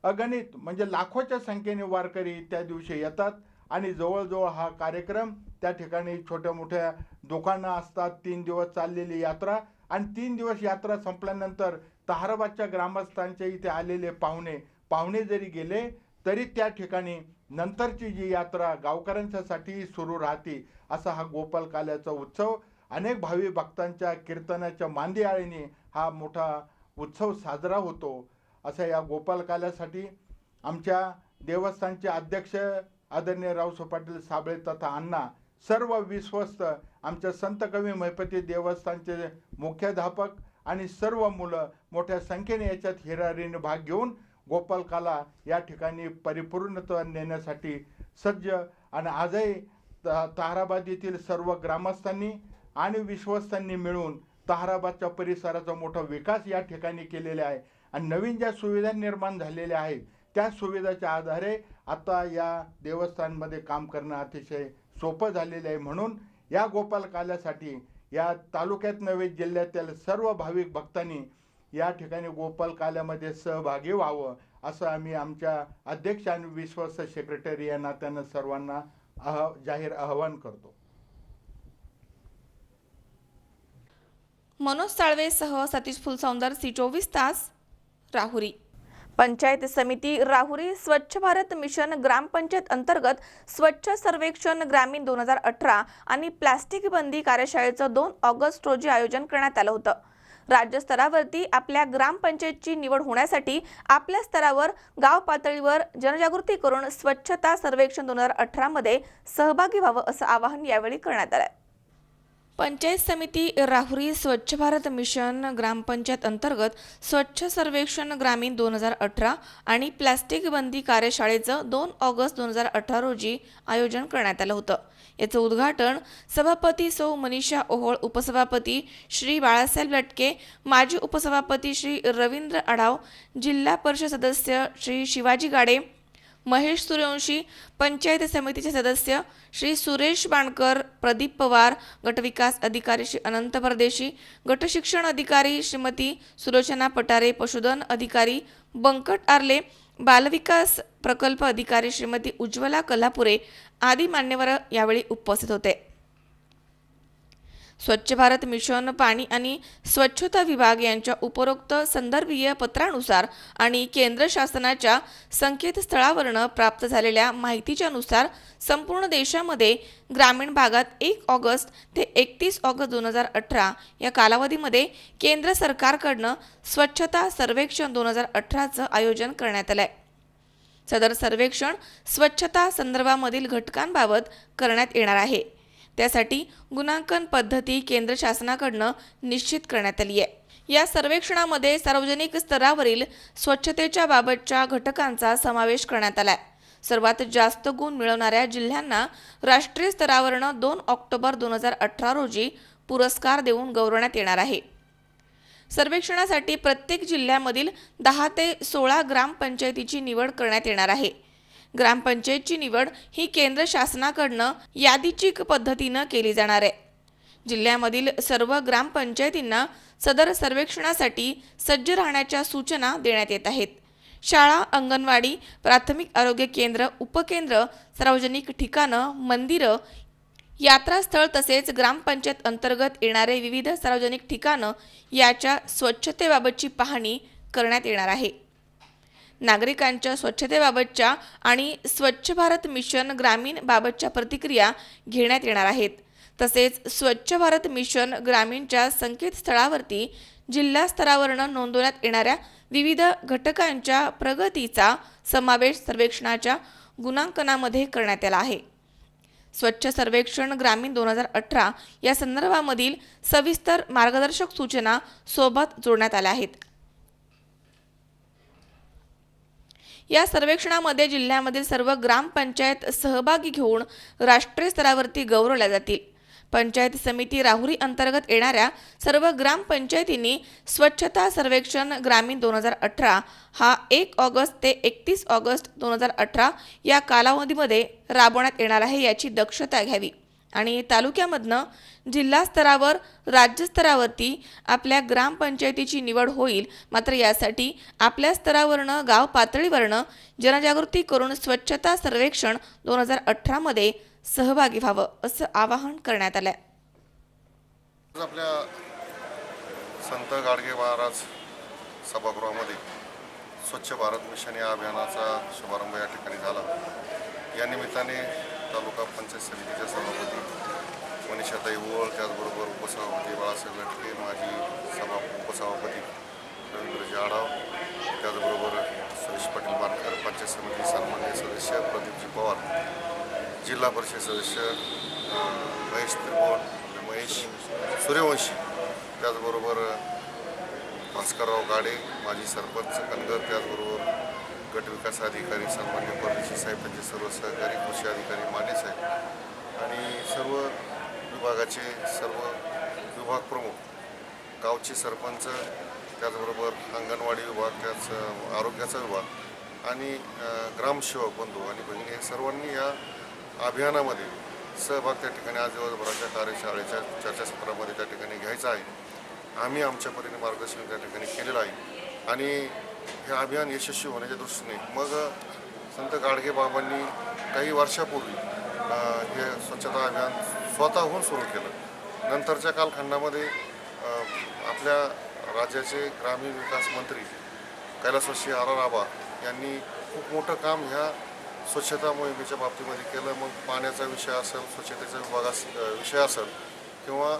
अगणित म्हणजे लाखोच्या संख्येने वारकरी त्या दिवशी येतात. आणि जवळजवळ हा कार्यक्रम त्या ठिकाणी छोट्या मोठ्या दुकानं असतात. 3 दिवस चाललेली यात्रा आणि 3 दिवस यात्रा संपल्यानंतर ताहराबादच्या ग्रामस्थांच्या इथे आलेले पाहुणे जरी गेले तरी त्या ठिकाणी नंतरची जी यात्रा गावकऱ्यांच्यासाठी सुरू राहते. असा हा गोपाल काल्याचा उत्सव अनेक भावी भक्तांच्या कीर्तनाच्या मांदियाळीने हा मोठा उत्सव साजरा होतो. असा या गोपाल काल्यासाठी आमच्या देवस्थानचे अध्यक्ष आदरणीय रावसाहेब पाटील साबळे तथा अण्णा, सर्व विश्वस्त, आमच्या संत कवी महिपती देवस्थानचे मुख्याध्यापक आणि सर्व मुलं मोठ्या संख्येने याच्यात हिरारीने भाग घेऊन गोपालकाला या ठिकाणी परिपूर्णता नेण्यासाठी सज्ज. आणि आजही ताहराबाद येथील सर्व ग्रामस्थांनी आणि विश्वस्तांनी मिळून ताहराबादच्या परिसराचा मोठा विकास या ठिकाणी केलेला आहे. आणि नवीन ज्या सुविधा निर्माण झालेल्या आहेत त्या सुविधाच्या आधारे आता या देवस्थानमध्ये काम करणं अतिशय सोपं झालेलं आहे. म्हणून या गोपाल काल्यासाठी या तालुक्यात नव्हे जिल्ह्यातील सर्व भाविक भक्तांनी या ठिकाणी गोपाल काल्यामध्ये सहभागी व्हावं असं आम्ही आमच्या अध्यक्ष आणि विश्वस्त सेक्रेटरी या नात्यानं सर्वांना जाहीर आवाहन करतो. मनोज साळवेसह सतीश फुलसौंदर, C24 तास, राहुरी. पंचायत समिती राहुरी स्वच्छ भारत मिशन ग्रामपंचायत अंतर्गत स्वच्छ सर्वेक्षण ग्रामीण 2018 आणि प्लास्टिक बंदी कार्यशाळेचं 2 ऑगस्ट रोजी आयोजन करण्यात आलं होतं. राज्य स्तरावरती आपल्या ग्रामपंचायतची निवड होण्यासाठी आपल्या स्तरावर गाव पातळीवर जनजागृती करून स्वच्छता सर्वेक्षण 2018 मध्ये सहभागी व्हावं असं आवाहन यावेळी करण्यात आलं. पंचायत समिती राहुरी स्वच्छ भारत मिशन ग्रामपंचायत अंतर्गत स्वच्छ सर्वेक्षण ग्रामीण 2018 आणि प्लास्टिक बंदी कार्यशाळेचं 2 ऑगस्ट 2018 रोजी आयोजन करण्यात आलं होतं. याचं उद्घाटन सभापती सौ मनीषा ओहोळ, उपसभापती श्री बाळासाहेब लटके, माजी उपसभापती श्री रवींद्र आढाव, जिल्हा परिषद सदस्य श्री शिवाजी गाडे, महेश सूर्यवंशी, पंचायत समितीचे सदस्य श्री सुरेश बाणकर, प्रदीप पवार, गटविकास अधिकारी श्री अनंत परदेशी, गटशिक्षण अधिकारी श्रीमती सुलोचना पटारे, पशुधन अधिकारी बंकट आर्ले, बालविकास प्रकल्प अधिकारी श्रीमती उज्ज्वला कल्हापुरे आदी मान्यवर यावेळी उपस्थित होते. स्वच्छ भारत मिशन पाणी आणि स्वच्छता विभाग यांच्या उपरोक्त संदर्भीय पत्रानुसार आणि केंद्र शासनाच्या संकेतस्थळावरून प्राप्त झालेल्या माहितीच्या नुसार संपूर्ण देशामध्ये ग्रामीण भागात 1 ऑगस्ट ते 31 ऑगस्ट 2018 या कालावधीमध्ये केंद्र सरकारकडून स्वच्छता सर्वेक्षण 2018चं आयोजन करण्यात आलंय. सदर सर्वेक्षण स्वच्छता संदर्भामधील घटकांबाबत करण्यात येणार आहे. त्यासाठी गुणांकन पद्धती केंद्र शासनाकडून निश्चित करण्यात आली आहे. या सर्वेक्षणामध्ये सार्वजनिक स्तरावरील स्वच्छतेच्या बाबतच्या घटकांचा समावेश करण्यात आला आहे. सर्वात जास्त गुण मिळवणाऱ्या जिल्ह्यांना राष्ट्रीय स्तरावरनं 2 ऑक्टोबर 2018 रोजी पुरस्कार देऊन गौरवण्यात येणार आहे. सर्वेक्षणासाठी प्रत्येक जिल्ह्यामधील 10 ते 16 ग्रामपंचायतीची निवड करण्यात येणार आहे. ग्रामपंचायतची निवड ही केंद्र शासनाकडून यादीची पद्धतीनं केली जाणार आहे. जिल्ह्यामधील सर्व ग्रामपंचायतींना सदर सर्वेक्षणासाठी सज्ज राहण्याच्या सूचना देण्यात येत आहेत. शाळा, अंगणवाडी, प्राथमिक आरोग्य केंद्र, उपकेंद्र, सार्वजनिक ठिकाणं, मंदिरं, यात्रास्थळ तसेच ग्रामपंचायत अंतर्गत येणारे विविध सार्वजनिक ठिकाणं याच्या स्वच्छतेबाबतची पाहणी करण्यात येणार आहे. नागरिकांच्या स्वच्छतेबाबतच्या आणि स्वच्छ भारत मिशन ग्रामीण बाबतच्या प्रतिक्रिया घेण्यात येणार आहेत. तसेच स्वच्छ भारत मिशन ग्रामीणच्या संकेतस्थळावरती जिल्हा स्तरावरून नोंदवण्यात येणाऱ्या विविध घटकांच्या प्रगतीचा समावेश सर्वेक्षणाच्या गुणांकनामध्ये करण्यात आला आहे. स्वच्छ सर्वेक्षण ग्रामीण 2018 या संदर्भामधील सविस्तर मार्गदर्शक सूचना सोबत जोडण्यात आल्या आहेत. या सर्वेक्षणामध्ये जिल्ह्यामधील सर्व ग्रामपंचायत सहभागी घेऊन राष्ट्रीय स्तरावरती गौरवल्या जातील. पंचायत समिती राहुरी अंतर्गत येणाऱ्या सर्व ग्रामपंचायतींनी स्वच्छता सर्वेक्षण ग्रामीण 2018 हा 1 ऑगस्ट ते 31 ऑगस्ट 2018 या कालावधीमध्ये राबवण्यात येणार आहे याची दक्षता घ्यावी आणि तालुक्यामधनं जिल्हा स्तरावर राज्य स्तरावरती आपल्या ग्रामपंचायतीची निवड होईल. मात्र यासाठी आपल्या स्तरावरनं गाव पातळीवरनं जनजागृती करून स्वच्छता सर्वेक्षण 2018 मध्ये सहभागी व्हावं असं आवाहन करण्यात आलं. आपल्या संत गाडगे महाराज सभागृहामध्ये स्वच्छ भारत मिशन या अभियानाचा शुभारंभ या ठिकाणी झाला. या निमित्ताने तालुका पंचायत समितीच्या सभापती मनीषाताई ओळ, त्याचबरोबर उपसभापती बाळासाहेब लटके, माजी उपसभापती रवींद्रजी आढाव, त्याचबरोबर सुरेश पाटील बानकर, पंचायत समिती सन्मान्य सदस्य प्रदीपजी पवार, जिल्हा परिषद सदस्य महेश त्रिभुवन, महेश सूर्यवंशी, त्याचबरोबर भास्करराव गाडे, माजी सरपंच कनगर, त्याचबरोबर गट विकास अधिकारी सन्मान्य परदेशी साहेब, त्यांचे सर्व सहकारी, कृषी अधिकारी माने साहेब आणि सर्व विभागाचे सर्व विभाग प्रमुख, गावचे सरपंच, त्याचबरोबर अंगणवाडी विभाग, त्याच आरोग्याचा विभाग आणि ग्रामसेवक बंधू आणि भगिनी हे सर्वांनी या अभियानामध्ये सहभाग त्या ठिकाणी आज दिवसभराच्या कार्यशाळेच्या चर्चासत्रामध्ये त्या ठिकाणी घ्यायचा आहे. आम्ही आमच्या परीने मार्गदर्शन त्या ठिकाणी केलेलं आहे आणि हे अभियान यशस्वी होण्याच्या दृष्टीने मग संत गाडगे बाबांनी काही वर्षापूर्वी हे स्वच्छता अभियान स्वतःहून सुरू केलं. नंतरच्या कालखंडामध्ये आपल्या राज्याचे ग्रामीण विकास मंत्री कैलासवासी आर.आर. आबा यांनी खूप मोठं काम ह्या स्वच्छता मोहिमेच्या बाबतीमध्ये केलं. मग पाण्याचा विषय असेल, स्वच्छतेचा विषय असेल किंवा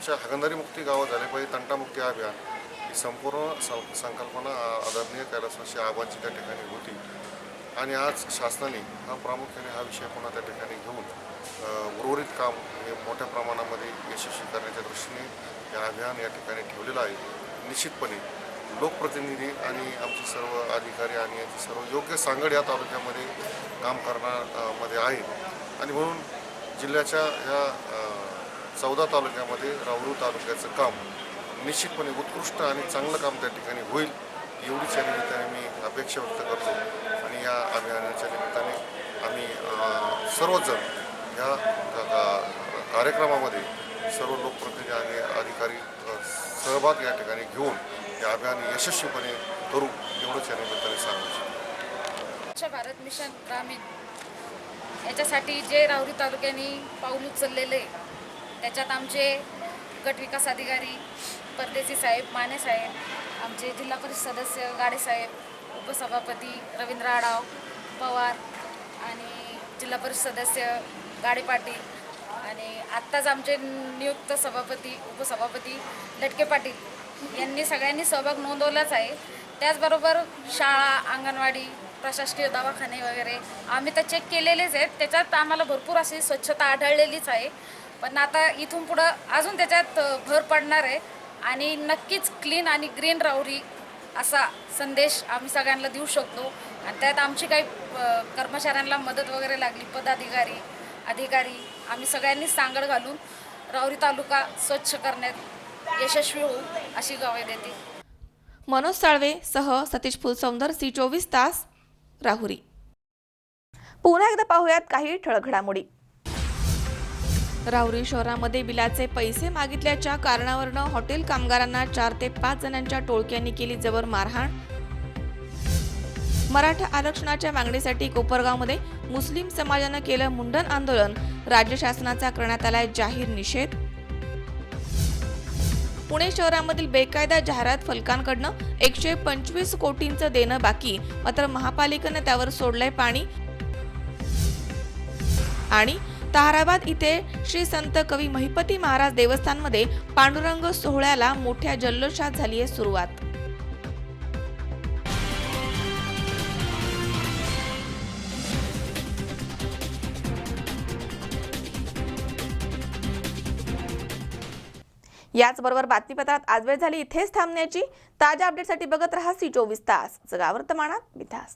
हागणदारीमुक्ती गावं झाले पाहिजे, तंटामुक्ती अभियान, ही संपूर्ण संकल्पना आदरणीय कैलासवासी आबांची त्या ठिकाणी होती. आणि आज शासनाने हा प्रामुख्याने हा विषय पुन्हा त्या ठिकाणी घेऊन उर्वरित काम हे मोठ्या प्रमाणामध्ये यशस्वी करण्याच्या दृष्टीने हे अभियान या ठिकाणी ठेवलेलं आहे. निश्चितपणे लोकप्रतिनिधी आणि आमचे सर्व अधिकारी आणि यांची सर्व योग्य सांगड या तालुक्यामध्ये काम करण्यामध्ये आहे आणि म्हणून जिल्ह्याच्या ह्या 14 तालुक्यामध्ये राहुरी तालुक्याचं काम निश्चितपणे उत्कृष्ट आणि चांगलं काम त्या ठिकाणी होईल एवढीच या निमित्ताने मी अपेक्षा व्यक्त करतो. आणि या अभियानाच्या निमित्ताने आम्ही सर्वजण ह्या कार्यक्रमामध्ये सर्व लोकप्रतिनिधी आणि अधिकारी सहभाग या ठिकाणी घेऊन हे अभियान यशस्वीपणे करू एवढंच या निमित्ताने सांगू. स्वच्छ भारत मिशन ग्रामीण याच्यासाठी जे राहुरी तालुक्याने पाऊल उचललेले त्याच्यात आमचे गट विकास अधिकारी परदेशी साहेब, माने साहेब, आमचे जिल्हा परिषद सदस्य गाडे साहेब, उपसभापती रवींद्र आढाव पवार आणि जिल्हा परिषद सदस्य गाडे पाटील आणि आत्ताच आमचे नियुक्त सभापती उपसभापती लटके पाटील यांनी सगळ्यांनी सहभाग नोंदवलाच आहे. त्याचबरोबर शाळा, अंगणवाडी, प्रशासकीय दवाखाने वगैरे आम्ही तर चेक केलेलेच आहेत. त्याच्यात आम्हाला भरपूर अशी स्वच्छता आढळलेलीच आहे. पण आता इथून पुढं अजून त्याच्यात भर पडणार आहे आणि नक्कीच क्लीन आणि ग्रीन राहुरी असा संदेश आम्ही सगळ्यांना देऊ शकतो. आणि त्यात आमची काही कर्मचाऱ्यांना मदत वगैरे लागली, पदाधिकारी अधिकारी, आम्ही सगळ्यांनी सांगड घालून राहुरी तालुका स्वच्छ करण्यात यशस्वी होऊ अशी ग्वाही देते. मनोज साळवे सह सतीश फुलसौंदर, C24 तास, राहुरी. पुन्हा एकदा पाहूयात काही ठळक घडामोडी. राहुरी शहरामध्ये बिलाचे पैसे मागितल्याच्या कारणावरून हॉटेल कामगारांना 4 ते 5 जणांच्या टोळक्यांनी केली जबर मारहाण. मराठा आरक्षणाच्या मागणीसाठी कोपरगावमध्ये मुस्लिम समाजानं केलं मुंडन आंदोलन. राज्य शासनाचा करण्यात आलाय जाहीर निषेध. पुणे शहरामधील बेकायदा जाहिरात फलकांकडनं 125 कोटींचं देणं बाकी, मात्र महापालिकेनं त्यावर सोडलंय पाणी. आणि ताहराबाद इथे श्री संत कवी महिपती महाराज देवस्थानमध्ये पांडुरंग सोहळ्याला मोठ्या जल्लोषात झाली आहे सुरुवात. याचबरोबर बातमीपत्रात आज वेळ झाली इथेच थांबण्याची. ताज्या अपडेटसाठी बघत रहा C24 तास, जगावर्तमानात बिंदास.